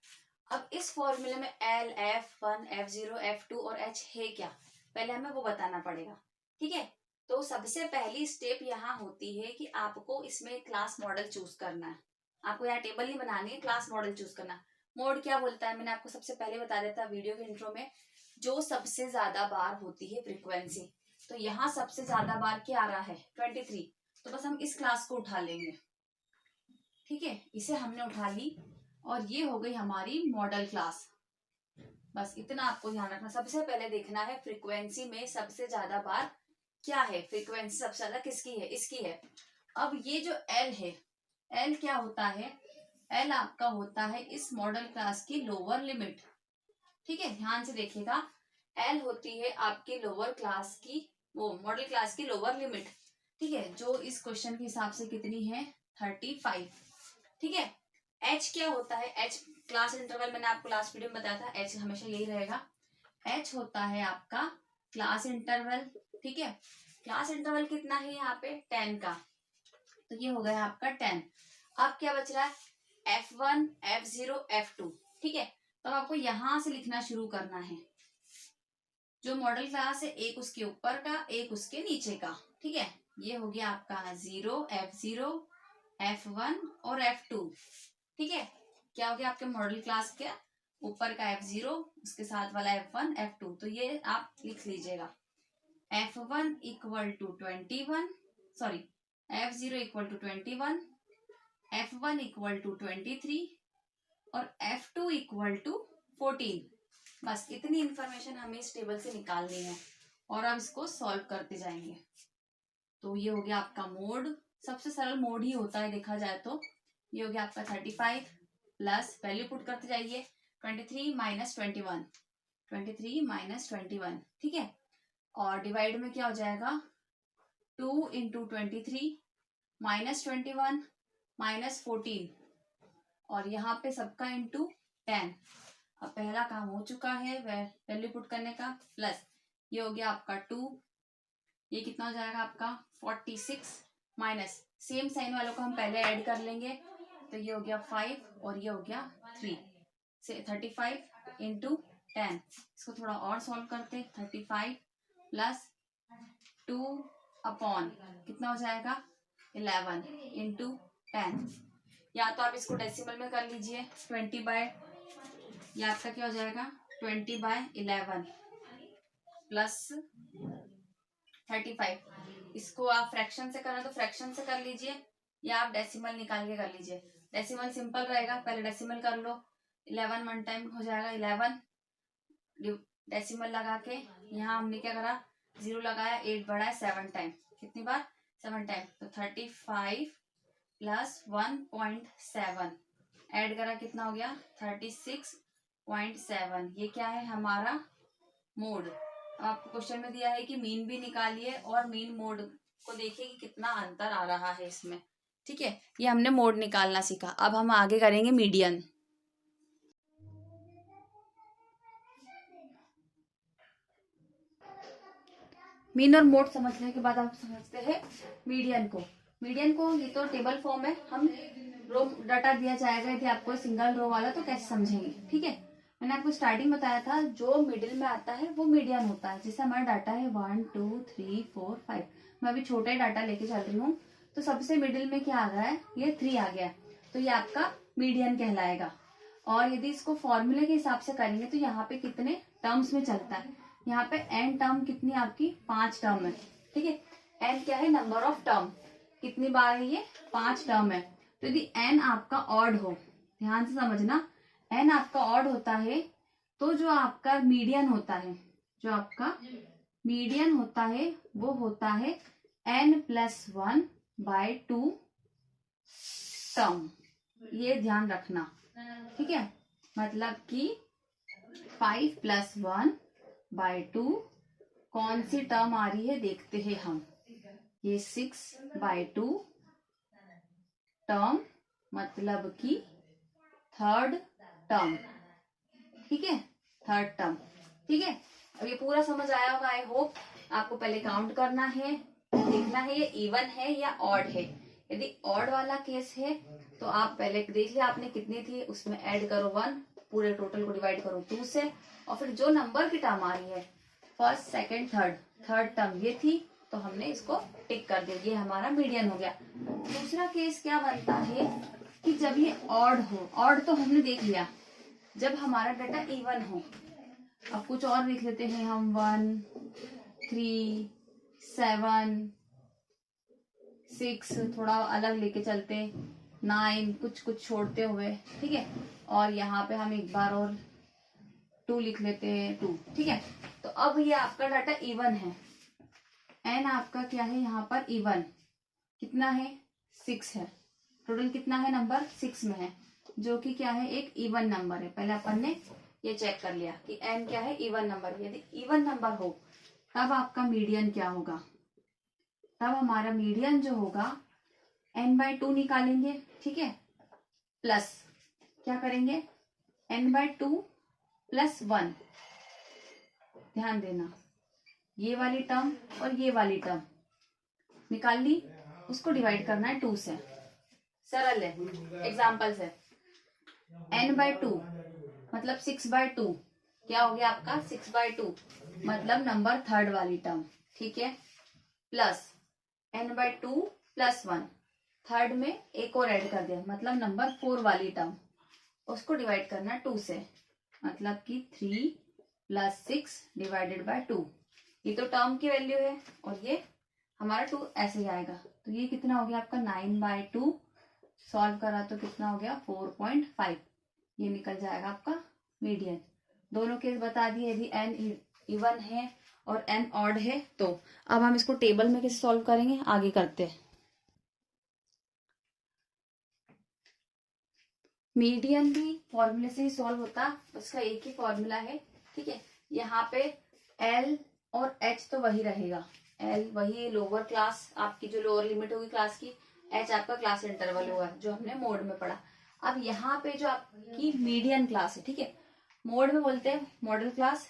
अब इस फॉर्मूले में L, F1, F0, F2 और H है क्या, पहले हमें वो बताना पड़ेगा। ठीक है, तो सबसे पहली स्टेप यहाँ होती है कि आपको इसमें क्लास मॉडल चूज करना है। आपको यहाँ टेबल नहीं बनानी है, क्लास मॉडल चूज करना। मोड क्या बोलता है, मैंने आपको सबसे पहले बता दिया था वीडियो के इंट्रो में, जो सबसे ज्यादा बार होती है फ्रीक्वेंसी। तो यहाँ सबसे ज्यादा बार क्या आ रहा है 23, तो बस हम इस क्लास को उठा लेंगे। ठीक है, इसे हमने उठा ली और ये हो गई हमारी मॉडल क्लास। बस इतना आपको ध्यान रखना, सबसे पहले देखना है फ्रीक्वेंसी में सबसे ज्यादा बार क्या है, फ्रीक्वेंसी सबसे ज्यादा किसकी है, इसकी है। अब ये जो L है, L क्या होता है, L आपका होता है इस मॉडल क्लास की लोअर लिमिट। ठीक है, ध्यान से देखिएगा, L होती है आपकी लोअर क्लास की, वो मॉडल क्लास की लोअर लिमिट। ठीक है, जो इस क्वेश्चन के हिसाब से कितनी है 35। ठीक है, H क्या होता है, H क्लास इंटरवल मैंने आपको लास्ट वीडियो में बताया था, H हमेशा यही रहेगा। H होता है आपका क्लास इंटरवल। ठीक है, क्लास इंटरवल कितना है यहाँ पे 10 का, तो ये हो गया आपका 10। अब क्या बच रहा है F1, F0, F2। ठीक है, तो आपको यहां से लिखना शुरू करना है। जो मॉडल क्लास है एक उसके ऊपर का, एक उसके नीचे का। ठीक है, ये हो गया आपका 0, F0, F1 और F2। ठीक है, क्या हो गया आपके मॉडल क्लास के ऊपर का F0, उसके साथ वाला F1, F2, तो ये आप लिख लीजिएगा। F1 equal to 21, sorry F0 equal to 21, F1 equal to 23 और F2 इक्वल टू 14। बस इतनी इंफॉर्मेशन हमें इस टेबल से निकालनी है और अब इसको सॉल्व करते जाएंगे। तो ये हो गया आपका मोड, सबसे सरल मोड ही होता है देखा जाए तो। ये हो गया आपका 35 प्लस वैल्यू पुट करते जाइए, 23 माइनस 21, 23 माइनस 21। ठीक है, और डिवाइड में क्या हो जाएगा 2 इंटू 23 माइनस 21 माइनस 14, और यहाँ पे सबका इंटू 10। अब पहला काम हो चुका है वैल्यू पुट करने का, प्लस ये हो गया आपका 2, ये कितना हो जाएगा आपका 46, माइनस सेम साइन वालों को हम पहले ऐड कर लेंगे, तो ये हो गया 5 और ये हो गया 3 से 35 इंटू 10। इसको थोड़ा और सॉल्व करते, 35 प्लस 2 अपॉन कितना हो जाएगा 11 इंटू 10। या तो आप इसको डेसिमल में कर लीजिए 20 बाय, या आपका क्या हो जाएगा 20 बाय 11 प्लस 35। इसको आप फ्रैक्शन से करना तो फ्रैक्शन से कर लीजिए, या आप डेसिमल निकाल के कर लीजिए। डेसिमल सिंपल रहेगा, पहले डेसिमल कर लो, 11 वन टाइम हो जाएगा 11, डेसिमल लगा के यहाँ हमने क्या करा 0 लगाया, 8 बढ़ाया 7 टाइम, कितनी बार 7 टाइम, तो 35 प्लस 1.7 ऐड करा कितना हो गया 36.7। ये क्या है हमारा मोड। अब आपको क्वेश्चन में दिया है कि मीन भी निकालिए और मीन मोड को देखिए कि कितना अंतर आ रहा है इसमें। ठीक है, ये हमने मोड निकालना सीखा, अब हम आगे करेंगे मीडियन। मीन और मोड समझने के बाद आप समझते हैं मीडियन को। मीडियन को ये तो टेबल फॉर्म है, हम रो डाटा दिया जाएगा यदि आपको सिंगल रो वाला तो कैसे समझेंगे, ठीक है। मैंने आपको स्टार्टिंग बताया था जो मिडिल में आता है वो मीडियन होता है। जैसे हमारा डाटा है 1 2 3 4 5, मैं अभी छोटा ही डाटा लेके चल रही हूँ, तो सबसे मिडिल में क्या आ रहा है, ये 3 आ गया, तो ये आपका मीडियन कहलाएगा। और यदि इसको फॉर्मूले के हिसाब से करेंगे तो यहाँ पे कितने टर्म्स में चलता है, यहाँ पे एन टर्म कितनी आपकी 5 टर्म है, ठीक है। एन क्या है, नंबर ऑफ टर्म, कितनी बार है ये, 5 टर्म है। तो यदि एन आपका ऑड हो, ध्यान से समझना, एन आपका ऑड होता है तो जो आपका मीडियन होता है, जो आपका मीडियन होता है वो होता है n+1 बाय 2 टर्म, ये ध्यान रखना, ठीक है। मतलब कि 5 + 1 बाय 2 कौन सी टर्म आ रही है देखते हैं हम, ये 6/2 टर्म, मतलब कि थर्ड टर्म, ठीक है, थर्ड टर्म, ठीक है। अब ये पूरा समझ आया होगा आई होप। आपको पहले काउंट करना है, देखना है ये इवन है या ऑड है। यदि ऑड वाला केस है तो आप पहले देख लिया आपने कितनी थी, उसमें ऐड करो 1, पूरे टोटल को डिवाइड करो 2 से, और फिर जो नंबर की टर्म आ रही है फर्स्ट सेकंड थर्ड टर्म ये थी, तो हमने इसको टिक कर दिया, ये हमारा मीडियन हो गया। दूसरा केस क्या बनता है कि जब ये ऑड हो, ऑड तो हमने देख लिया, जब हमारा डाटा इवन हो, अब कुछ और देख लेते हैं हम, 1 3 7 6, थोड़ा अलग लेके चलते, 9, कुछ कुछ छोड़ते हुए, ठीक है। और यहाँ पे हम एक बार और 2 लिख लेते हैं, 2, ठीक है। तो अब ये आपका डाटा इवन है, एन आपका क्या है यहाँ पर इवन, कितना है 6 है, टोटल कितना है नंबर 6 में है, जो कि क्या है एक इवन नंबर है। पहले अपन ने ये चेक कर लिया कि एन क्या है, इवन नंबर। यदि इवन नंबर हो तब आपका मीडियन क्या होगा, तब हमारा मीडियन जो होगा n/2 निकालेंगे, ठीक है, प्लस क्या करेंगे, n/2 + 1, ध्यान देना, ये वाली टर्म और ये वाली टर्म निकाल ली, उसको डिवाइड करना है 2 से, सरल है, एग्जाम्पल से। n/2 मतलब 6/2, क्या हो गया आपका 6/2, मतलब नंबर थर्ड वाली टर्म, ठीक है, प्लस n/2 + 1, थर्ड में एक और ऐड कर दिया, मतलब नंबर 4 वाली टर्म, उसको डिवाइड करना 2 से, मतलब कि 3 + 6 / 2, ये तो टर्म की वैल्यू है, और ये हमारा 2 ऐसे ही आएगा। तो ये कितना हो गया आपका 9/2, सॉल्व करा तो कितना हो गया 4.5, ये निकल जाएगा आपका मीडियन। दोनों केस बता दिए, यदि एन इवन है और एन ऑड है तो। अब हम इसको टेबल में कैसे सॉल्व करेंगे, आगे करते हैं। मीडियन भी फॉर्मूले से ही सॉल्व होता, उसका एक ही फॉर्मूला है, ठीक है। यहाँ पे एल और एच तो वही रहेगा, एल वही लोअर क्लास आपकी जो लोअर लिमिट होगी क्लास की, एच आपका क्लास इंटरवल होगा जो हमने मोड में पढ़ा। अब यहाँ पे जो आपकी मीडियन क्लास है, ठीक है, मोड में बोलते हैं मॉडल क्लास,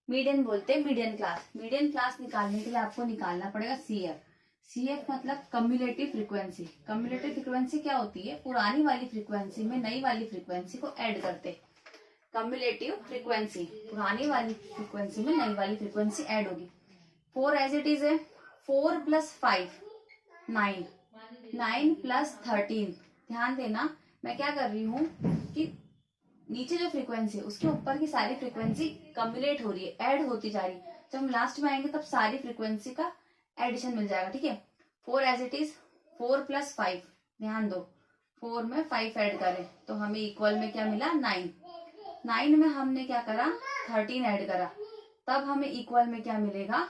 मीडियन बोलते हैं मीडियन क्लास। मीडियन क्लास निकालने के लिए आपको निकालना पड़ेगा CF। CF मतलब कम्युलेटिव फ्रीक्वेंसी। कम्युलेटिव फ्रीक्वेंसी क्या होती है, पुरानी वाली फ्रीक्वेंसी में नई वाली फ्रीक्वेंसी को ऐड करते। कम्युलेटिव फ्रीक्वेंसी, पुरानी वाली फ्रीक्वेंसी में नई वाली फ्रीक्वेंसी ऐड होगी। 4 एज इट इज है, 4 + 5 9, 9 + 13, ध्यान देना मैं क्या कर रही हूँ कि नीचे जो फ्रीक्वेंसी है उसके ऊपर की सारी फ्रीक्वेंसी कम्युलेट हो रही है, ऐड होती जा रही है। जब हम लास्ट में आएंगे तब सारी फ्रीक्वेंसी का एडिशन मिल जाएगा, ठीक है। 4 एज इट इज, 4 + 5, ध्यान दो 4 में 5 ऐड करें तो हमें इक्वल में क्या मिला 9, 9 में हमने क्या करा 13 ऐड करा, तब हमें इक्वल में क्या मिलेगा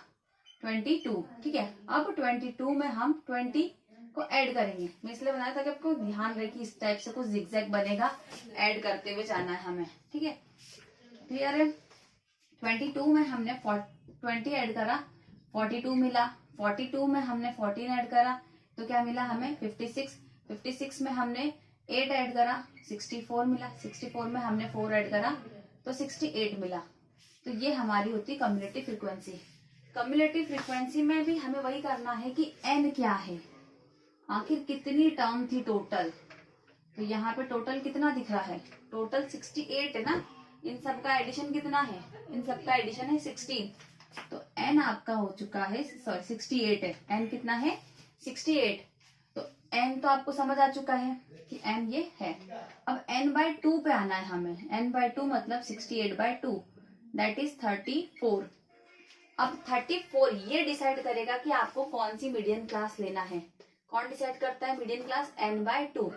22, ठीक है। अब 22 में हम 20 को ऐड करेंगे, मैं इसलिए बनाया था कि आपको ध्यान रहे कि इस टाइप से कुछ जिगजैग बनेगा, ऐड करते हुए जाना है हमें, ठीक है, क्लियर है। 22 में हमने 20 ऐड करा, 42 मिला, 42 में हमने 14 ऐड करा तो क्या मिला हमें 56, 56 में हमने 8 ऐड करा 64 मिला, 64 में हमने 4 ऐड करा तो 68 मिला। तो ये हमारी होती है कम्युलेटिव फ्रीक्वेंसी। कम्युलेटिव फ्रीक्वेंसी में भी हमें वही करना है कि एन क्या है, आखिर कितनी टर्म थी टोटल। तो यहाँ पे टोटल कितना दिख रहा है, टोटल 68 है ना। इन सब का एडिशन कितना है, इन सब का एडिशन है 16। तो एन आपका हो चुका है, सॉरी 68 है, एन कितना है 68। तो एन तो आपको समझ आ चुका है कि एन ये है। अब एन बाय 2 पे आना है हमें, एन बाय 2 मतलब 68 बाय 2 दैट इज 34। अब 34 ये डिसाइड करेगा कि आपको कौन सी मीडियन क्लास लेना है। कौन डिसाइड करता है मीडियन क्लास, एन बाय 2।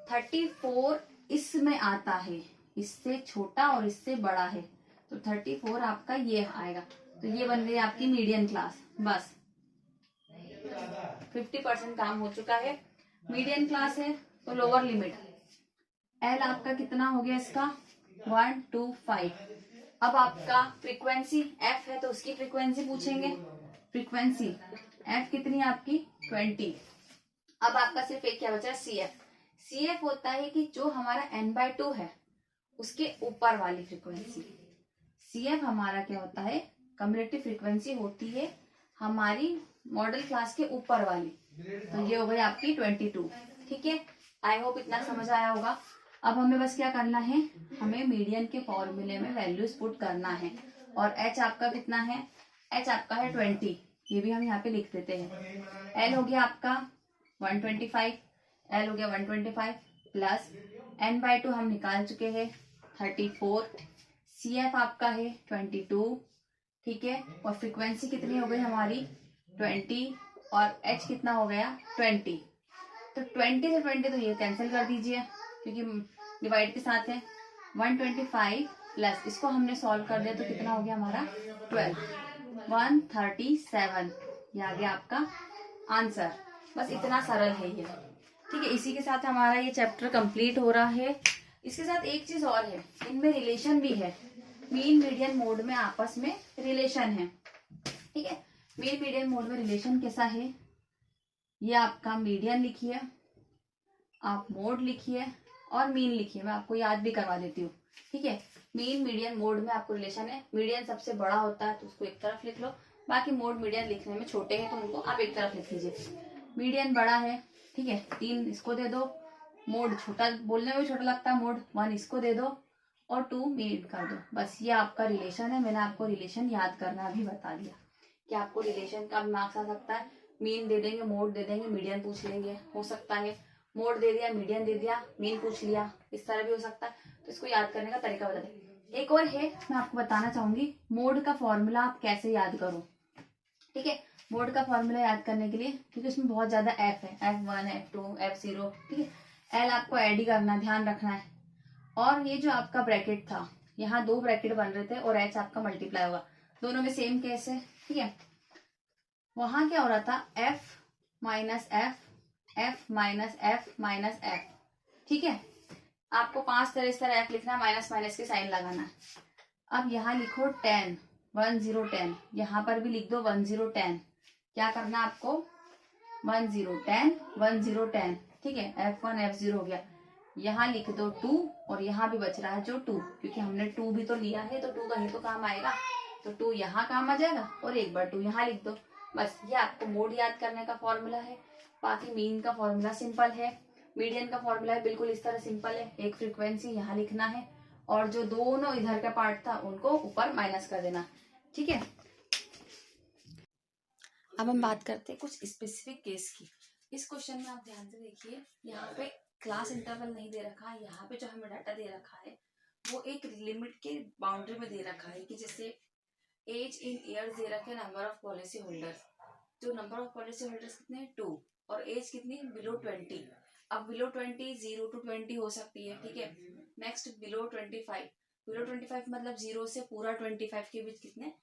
34 इसमें आता है, इससे छोटा और इससे बड़ा है, तो 34 आपका ये आएगा। तो ये बन गई आपकी मीडियन क्लास। बस 50% काम हो चुका है। मीडियन क्लास है तो लोअर लिमिट एल आपका कितना हो गया इसका 125। अब आपका फ्रीक्वेंसी एफ है तो उसकी फ्रीक्वेंसी पूछेंगे। फ्रीक्वेंसी एफ कितनी है आपकी 20। अब आपका सिर्फ एक क्या बचा, सी एफ। सी एफ होता है कि जो हमारा एन बाय 2 है उसके ऊपर वाली फ्रीक्वेंसी। सी एफ हमारा क्या होता है, कम्युलेटिव फ्रीक्वेंसी होती है हमारी मॉडल क्लास के ऊपर वाली। तो ये हो गई आपकी 22। ठीक है, आई होप इतना समझ आया होगा। अब हमें बस क्या करना है, हमें मीडियन के फॉर्मूले में वैल्यूज पुट करना है। और एच आपका कितना है, एच आपका है 20, ये भी हम यहाँ पे लिख देते हैं। एल हो गया आपका 125, एल हो गया 125 प्लस एन बाय 2 हम निकाल चुके हैं 34। सी एफ आपका है 22। ठीक है, और फ्रीक्वेंसी कितनी हो गई हमारी 20 और एच कितना हो गया 20। तो 20 से 20 तो ये कैंसिल कर दीजिए क्योंकि डिवाइड के साथ है। 125 प्लस इसको हमने सॉल्व कर दिया तो कितना हो गया हमारा 12, 137। ये आ गया आपका आंसर। बस इतना सरल है ये। ठीक है, इसी के साथ हमारा ये चैप्टर कंप्लीट हो रहा है। इसके साथ एक चीज और है, इनमें रिलेशन भी है। मीन मीडियन मोड में आपस में रिलेशन है। ठीक है, मीन मीडियन मोड में रिलेशन कैसा है, ये आपका मीडियन लिखिए, आप मोड लिखिए और मीन लिखिए। मैं आपको याद भी करवा देती हूँ। ठीक है, मीन मीडियन मोड में आपको रिलेशन है। मीडियन सबसे बड़ा होता है तो उसको एक तरफ लिख लो, बाकी मोड मीडियन लिखने में छोटे हैं तो उनको आप एक तरफ लिख लीजिए। मीडियन बड़ा है, ठीक है, 3 इसको दे दो। मोड छोटा, बोलने में भी छोटा लगता है, मोड 1 इसको दे दो और 2 मीन कर दो। बस ये आपका रिलेशन है। मैंने आपको रिलेशन याद करना भी बता दिया कि आपको रिलेशन का मार्क्स आ सकता है। मीन दे देंगे, मोड दे देंगे, मीडियन पूछ लेंगे, हो सकता है मोड दे दिया, मीडियन दे दिया, मीन पूछ लिया, इस तरह भी हो सकता है। तो इसको याद करने का तरीका बता दें। एक और है, मैं आपको बताना चाहूंगी मोड का फॉर्मूला आप कैसे याद करो। ठीक है, मोड का फॉर्मूला याद करने के लिए, क्योंकि उसमें बहुत ज्यादा एफ है, F1 F2 F0। ठीक है, एल आपको ऐड ही करना, ध्यान रखना है। और ये जो आपका ब्रैकेट था, यहाँ 2 ब्रैकेट बन रहे थे और एच आपका मल्टीप्लाई होगा, दोनों में सेम केस है। ठीक है, वहां क्या हो रहा था, F minus F, F minus F minus F. ठीक है, आपको 5 तरह इस तरह एफ लिखना है, माइनस माइनस के साइन लगाना है। अब यहाँ लिखो 10, 10 10, यहाँ पर भी लिख दो 10 10। क्या करना आपको 10 10 10 10। ठीक है, F1 F0 हो गया। यहाँ लिख दो 2 और यहाँ भी बच रहा है जो 2, क्योंकि हमने 2 भी तो लिया है तो 2 कहीं तो काम आएगा, तो 2 यहाँ काम आ जाएगा और एक बार 2 यहाँ लिख दो। बस ये आपको मोड याद करने का फॉर्मूला है। बाकी मीन का फॉर्मूला सिंपल है, मीडियन का फॉर्मूला है बिल्कुल इस तरह सिंपल है। एक फ्रीक्वेंसी यहाँ लिखना है और जो दोनों इधर का पार्ट था उनको ऊपर माइनस कर देना। ठीक है, अब हम बात करते हैं कुछ स्पेसिफिक केस की। इस क्वेश्चन में आप ध्यान से देखिए, यहाँ पे क्लास इंटरवल नहीं दे रखा है, यहाँ पे जो हमें डाटा दे रखा है वो एक लिमिट के बाउंड्री में दे रखा है कि जैसे एज इन ईयर्स दे रखे, नंबर ऑफ पॉलिसी होल्डर्स। जो नंबर ऑफ पॉलिसी होल्डर्स कितने हैं 2, और एज कितनी बिलो 20। अब बिलो 20 0 to 20 हो सकती है। ठीक है, नेक्स्ट बिलो 25, बिलो 25 मतलब 0 से पूरा 25 के बीच कितने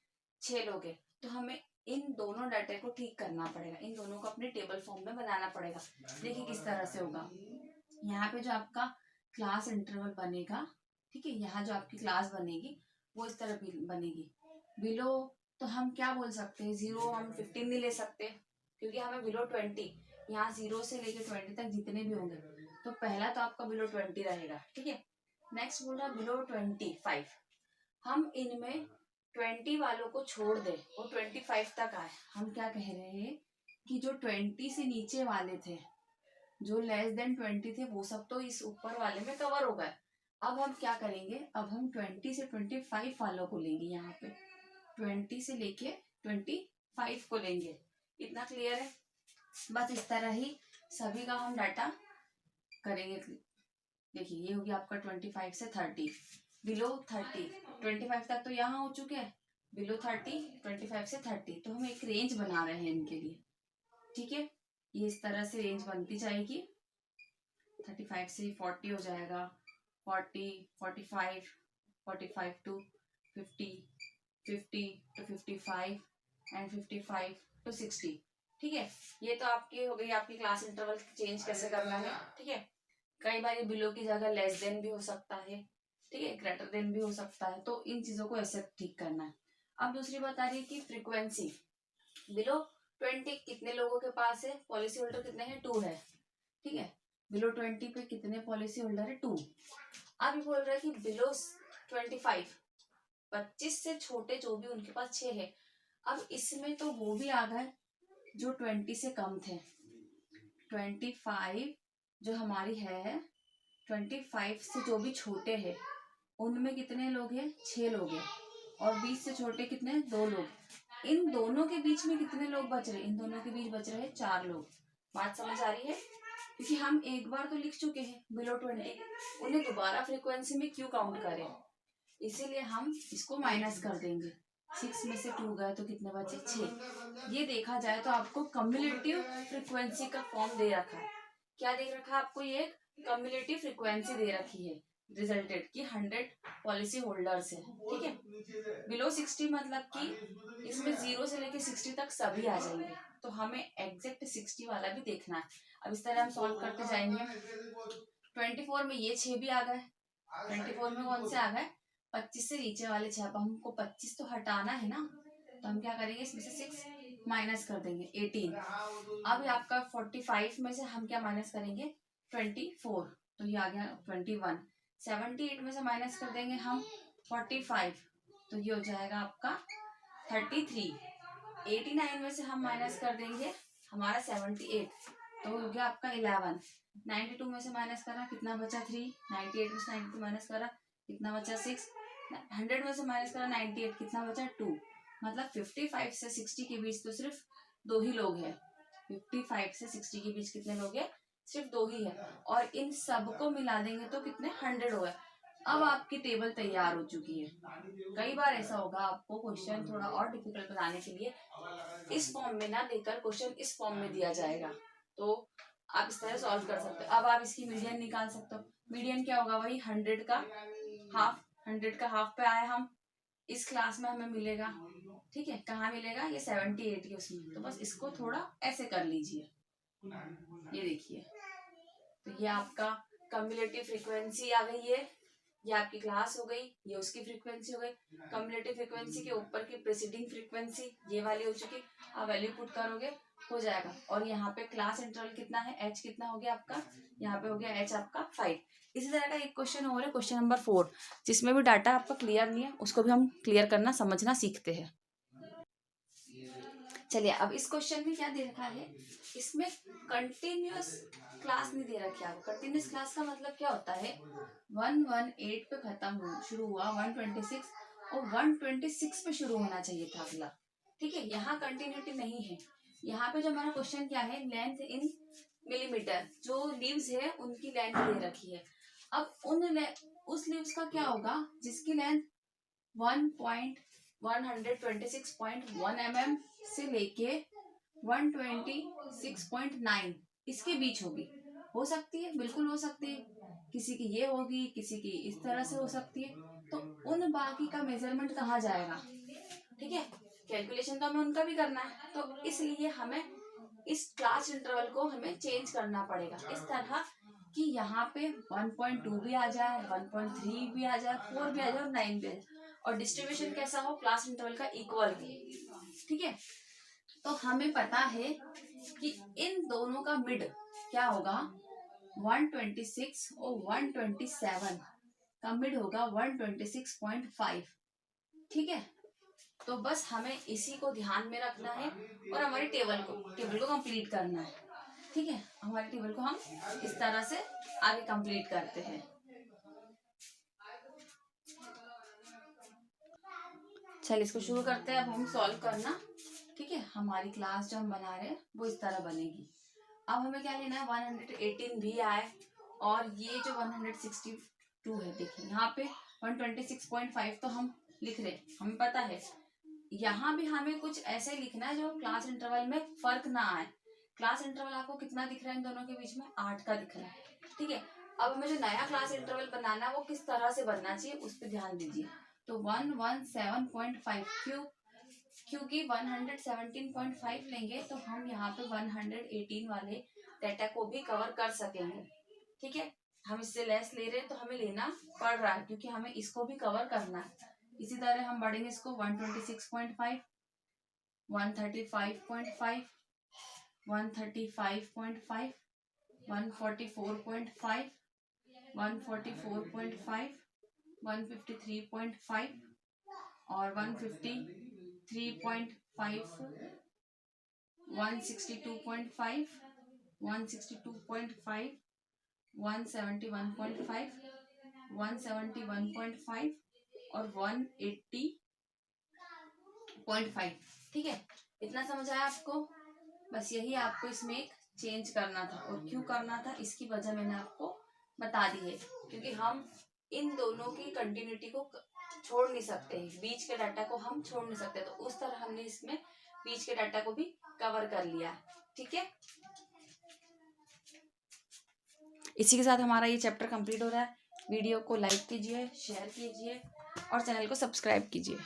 6 लोग हैं। तो हमें इन दोनों डाटा को ठीक करना पड़ेगा, इन दोनों को अपने टेबल फॉर्म में बनाना पड़ेगा। देखिए किस तरह से होगा, यहाँ पे जो आपका क्लास इंटरवल बनेगा, ठीक है, यहाँ जो आपकी क्लास बनेगी वो इस तरह बनेगी। बिलो तो हम क्या बोल सकते हैं, 0 हम 15 नहीं ले सकते क्योंकि हमें बिलो 20, यहाँ 0 से लेकर 20 तक जितने भी होंगे तो पहला तो आपका बिलो 20 रहेगा। ठीक है, नेक्स्ट बोल रहा बिलो 25, हम इनमें 20 वालों को छोड़ दे, वो 25 तक आए, हम क्या कह रहे हैं कि जो 20 से नीचे वाले थे, जो लेस देन 20 थे, वो सब तो इस ऊपर वाले में कवर हो गए। अब हम क्या करेंगे, अब हम 20 से 25 वालों को लेंगे, यहाँ पे 20 से लेके 25 को लेंगे। इतना क्लियर है? बस इस तरह ही सभी का हम डाटा करेंगे। देखिए ये हो गया आपका 25 से 30, बिलो 30, 25 तक तो यहाँ हो चुके हैं, बिलो 30, 25 से 30, तो हम एक रेंज बना रहे हैं इनके लिए। ठीक है, ये इस तरह से रेंज बनती जाएगी। 35 से 40 हो जाएगा, 40, 45, 45 टू 50, 50 टू 55 एंड 55 टू 60। ठीक है, ये तो आपकी हो गई आपकी क्लास इंटरवल चेंज कैसे करना है। ठीक है, कई बार ये बिलो की जगह लेस देन भी हो सकता है, ठीक है, ग्रेटर देन भी हो सकता है, तो इन चीजों को ऐसे ठीक करना है। अब दूसरी बात आ रही है कि फ्रीक्वेंसी बिलो 20 कितने लोगों के पास है, पॉलिसी होल्डर कितने हैं, 2 है। ठीक है, बिलो 20 पे कितने पॉलिसी होल्डर है, 2। अब ये बोल रहा है कि बिलो 25, 25 से छोटे जो भी उनके पास 6 है। अब इसमें तो वो भी आ गए जो 20 से कम थे। 25 जो हमारी है, 25 से जो भी छोटे हैं उनमें कितने लोग हैं, 6 लोग हैं, और 20 से छोटे कितने, 2 लोग। इन दोनों के बीच में कितने लोग बच रहे, इन दोनों के बीच बच रहे 4 लोग। बात समझ आ रही है? क्योंकि हम एक बार तो लिख चुके हैं बिलो 20, उन्हें दोबारा फ्रीक्वेंसी में क्यों काउंट करें, इसीलिए हम इसको माइनस कर देंगे। 6 में से 2 गए तो कितने बचे, 6। ये देखा जाए तो आपको कम्युलेटिव फ्रीक्वेंसी का फॉर्म दे रखा है। क्या दे रखा है आपको, ये कम्युलेटिव फ्रीक्वेंसी दे रखी है रिजल्टेड की 100 पॉलिसी होल्डर्स है। ठीक है, बिलो 60 मतलब कि इसमें 0 से लेके 60 तक सभी आ जाएंगे, तो हमें एग्जैक्ट 60 वाला भी देखना है। अब इस तरह हम सॉल्व करते जाएंगे। 24 में ये 6 भी आ गए, 24 में कौन से आ गए, 25 से नीचे वाले 6। अब हमको 25 तो हटाना है ना, तो हम क्या करेंगे, इसमें से 6 माइनस कर देंगे, 18। अब आपका 45 में से हम क्या माइनस करेंगे, 24, तो ये आ गया 21। 78 में से माइनस कर देंगे हम 45, तो ये हो जाएगा आपका 33। 89 में से हम माइनस कर देंगे हमारा 78, तो हो गया आपका 11। 92 में से माइनस करा कितना बचा, 3। 98 में से 92 माइनस करा कितना बचा, 6। 100 में से माइनस करा 98 कितना बचा, 2। मतलब 55 से 60 के बीच तो सिर्फ 2 ही लोग हैं। 55 से 60 के बीच कितने लोग हैं, सिर्फ 2 ही है, और इन सबको मिला देंगे तो कितने, 100 हो गए। अब आपकी टेबल तैयार हो चुकी है। कई बार ऐसा होगा आपको क्वेश्चन थोड़ा और डिफिकल्ट बनाने के लिए इस फॉर्म में ना देकर क्वेश्चन इस फॉर्म में दिया जाएगा, तो आप इस तरह सॉल्व कर सकते हो। अब आप इसकी मीडियन निकाल सकते हो। मीडियन क्या होगा, वही 100 का हाफ, 100 का हाफ पे आए हम, इस क्लास में हमें मिलेगा। ठीक है, कहाँ मिलेगा, ये 78 के उसमें, तो बस इसको थोड़ा ऐसे कर लीजिए। ये देखिए, तो ये आपका कम्युलेटिव फ्रीक्वेंसी आ गई है, ये आपकी क्लास हो गई, ये उसकी फ्रीक्वेंसी हो गई। कम्युलेटिव फ्रीक्वेंसी के ऊपर की प्रेसिडिंग फ्रीक्वेंसी ये वाली हो चुकी, आप वैल्यू पुट करोगे हो जाएगा। और यहाँ पे क्लास इंटरवल कितना है, एच कितना हो गया आपका, यहाँ पे हो गया एच आपका 5। इसी तरह का एक क्वेश्चन और है, क्वेश्चन नंबर 4, जिसमें भी डाटा आपका क्लियर नहीं है, उसको भी हम क्लियर करना समझना सीखते हैं। चलिए, अब इस क्वेश्चन में क्या दे रखा है, इसमें कंटिन्यूअस क्लास नहीं दे रखी है आपको। कंटिन्यूअस क्लास का मतलब क्या होता है, 118 पे खत्म शुरू हुआ, 126 और 126 पे शुरू होना चाहिए था अगला। ठीक है, यहाँ कंटिन्यूटी नहीं है। यहाँ पे जो हमारा क्वेश्चन क्या है, लेंथ इन मिलीमीटर, जो लीव्स है उनकी लेंथ दे रखी है। अब उस लीव्स का क्या होगा जिसकी लेंथ 126.1 mm से लेके 126.9 इसके बीच होगी। हो सकती है, बिल्कुल हो सकती है, किसी की ये होगी, किसी की इस तरह से हो सकती है, तो उन बाकी का मेजरमेंट कहाँ जाएगा। ठीक है, कैलकुलेशन तो हमें उनका भी करना है, तो इसलिए हमें इस क्लास इंटरवल को हमें चेंज करना पड़ेगा इस तरह कि यहाँ पे 1.2 भी आ जाए, 1.3 भी आ जाए, 4 भी आ जाए और 9 भी आ जाए, और डिस्ट्रीब्यूशन कैसा हो, क्लास इंटरवल का इक्वल। ठीक है, तो हमें पता है कि इन दोनों का मिड क्या होगा, 126 और 127 का मिड होगा 126.5। ठीक है, तो बस हमें इसी को ध्यान में रखना है और हमारी टेबल को कंप्लीट करना है। ठीक है, हमारी टेबल को हम इस तरह से आगे कंप्लीट करते हैं। चलिए इसको शुरू करते हैं अब हम सॉल्व करना। ठीक है, हमारी क्लास जो हम बना रहे हैं वो इस तरह बनेगी। अब हमें क्या लेना है, 118 भी आए और ये जो 162 है, देखिए यहाँ पे 126.5 तो हम लिख रहे, हमें पता है। यहाँ भी हमें कुछ ऐसे लिखना है जो क्लास इंटरवल में फर्क ना आए। क्लास इंटरवल आपको कितना दिख रहा है इन दोनों के बीच में, 8 का दिख रहा है। ठीक है, अब हमें जो नया क्लास इंटरवल बनाना है वो किस तरह से बनना चाहिए उस पर ध्यान दीजिए। तो 117.5 क्योंकि 117.5 लेंगे तो हम यहाँ पे 118 वाले डेटा को भी कवर कर सकेंगे। ठीक है, हम इससे लेस ले रहे हैं तो हमें लेना पड़ रहा है क्योंकि हमें इसको भी कवर करना है। इसी तरह हम बढ़ेंगे इसको 126.5, 135.5, 135.5, 144.5, 144.5, 153.5 और 153.5, 162.5, 162.5, 171.5, 171.5 और 180.5। ठीक है, इतना समझ आया आपको? बस यही आपको इसमें एक चेंज करना था और क्यों करना था इसकी वजह मैंने आपको बता दी है, क्योंकि हम इन दोनों की कंटिन्यूटी को छोड़ नहीं सकते हैं, बीच के डाटा को हम छोड़ नहीं सकते, तो उस तरह हमने इसमें बीच के डाटा को भी कवर कर लिया। ठीक है, इसी के साथ हमारा ये चैप्टर कंप्लीट हो रहा है। वीडियो को लाइक कीजिए, शेयर कीजिए और चैनल को सब्सक्राइब कीजिए।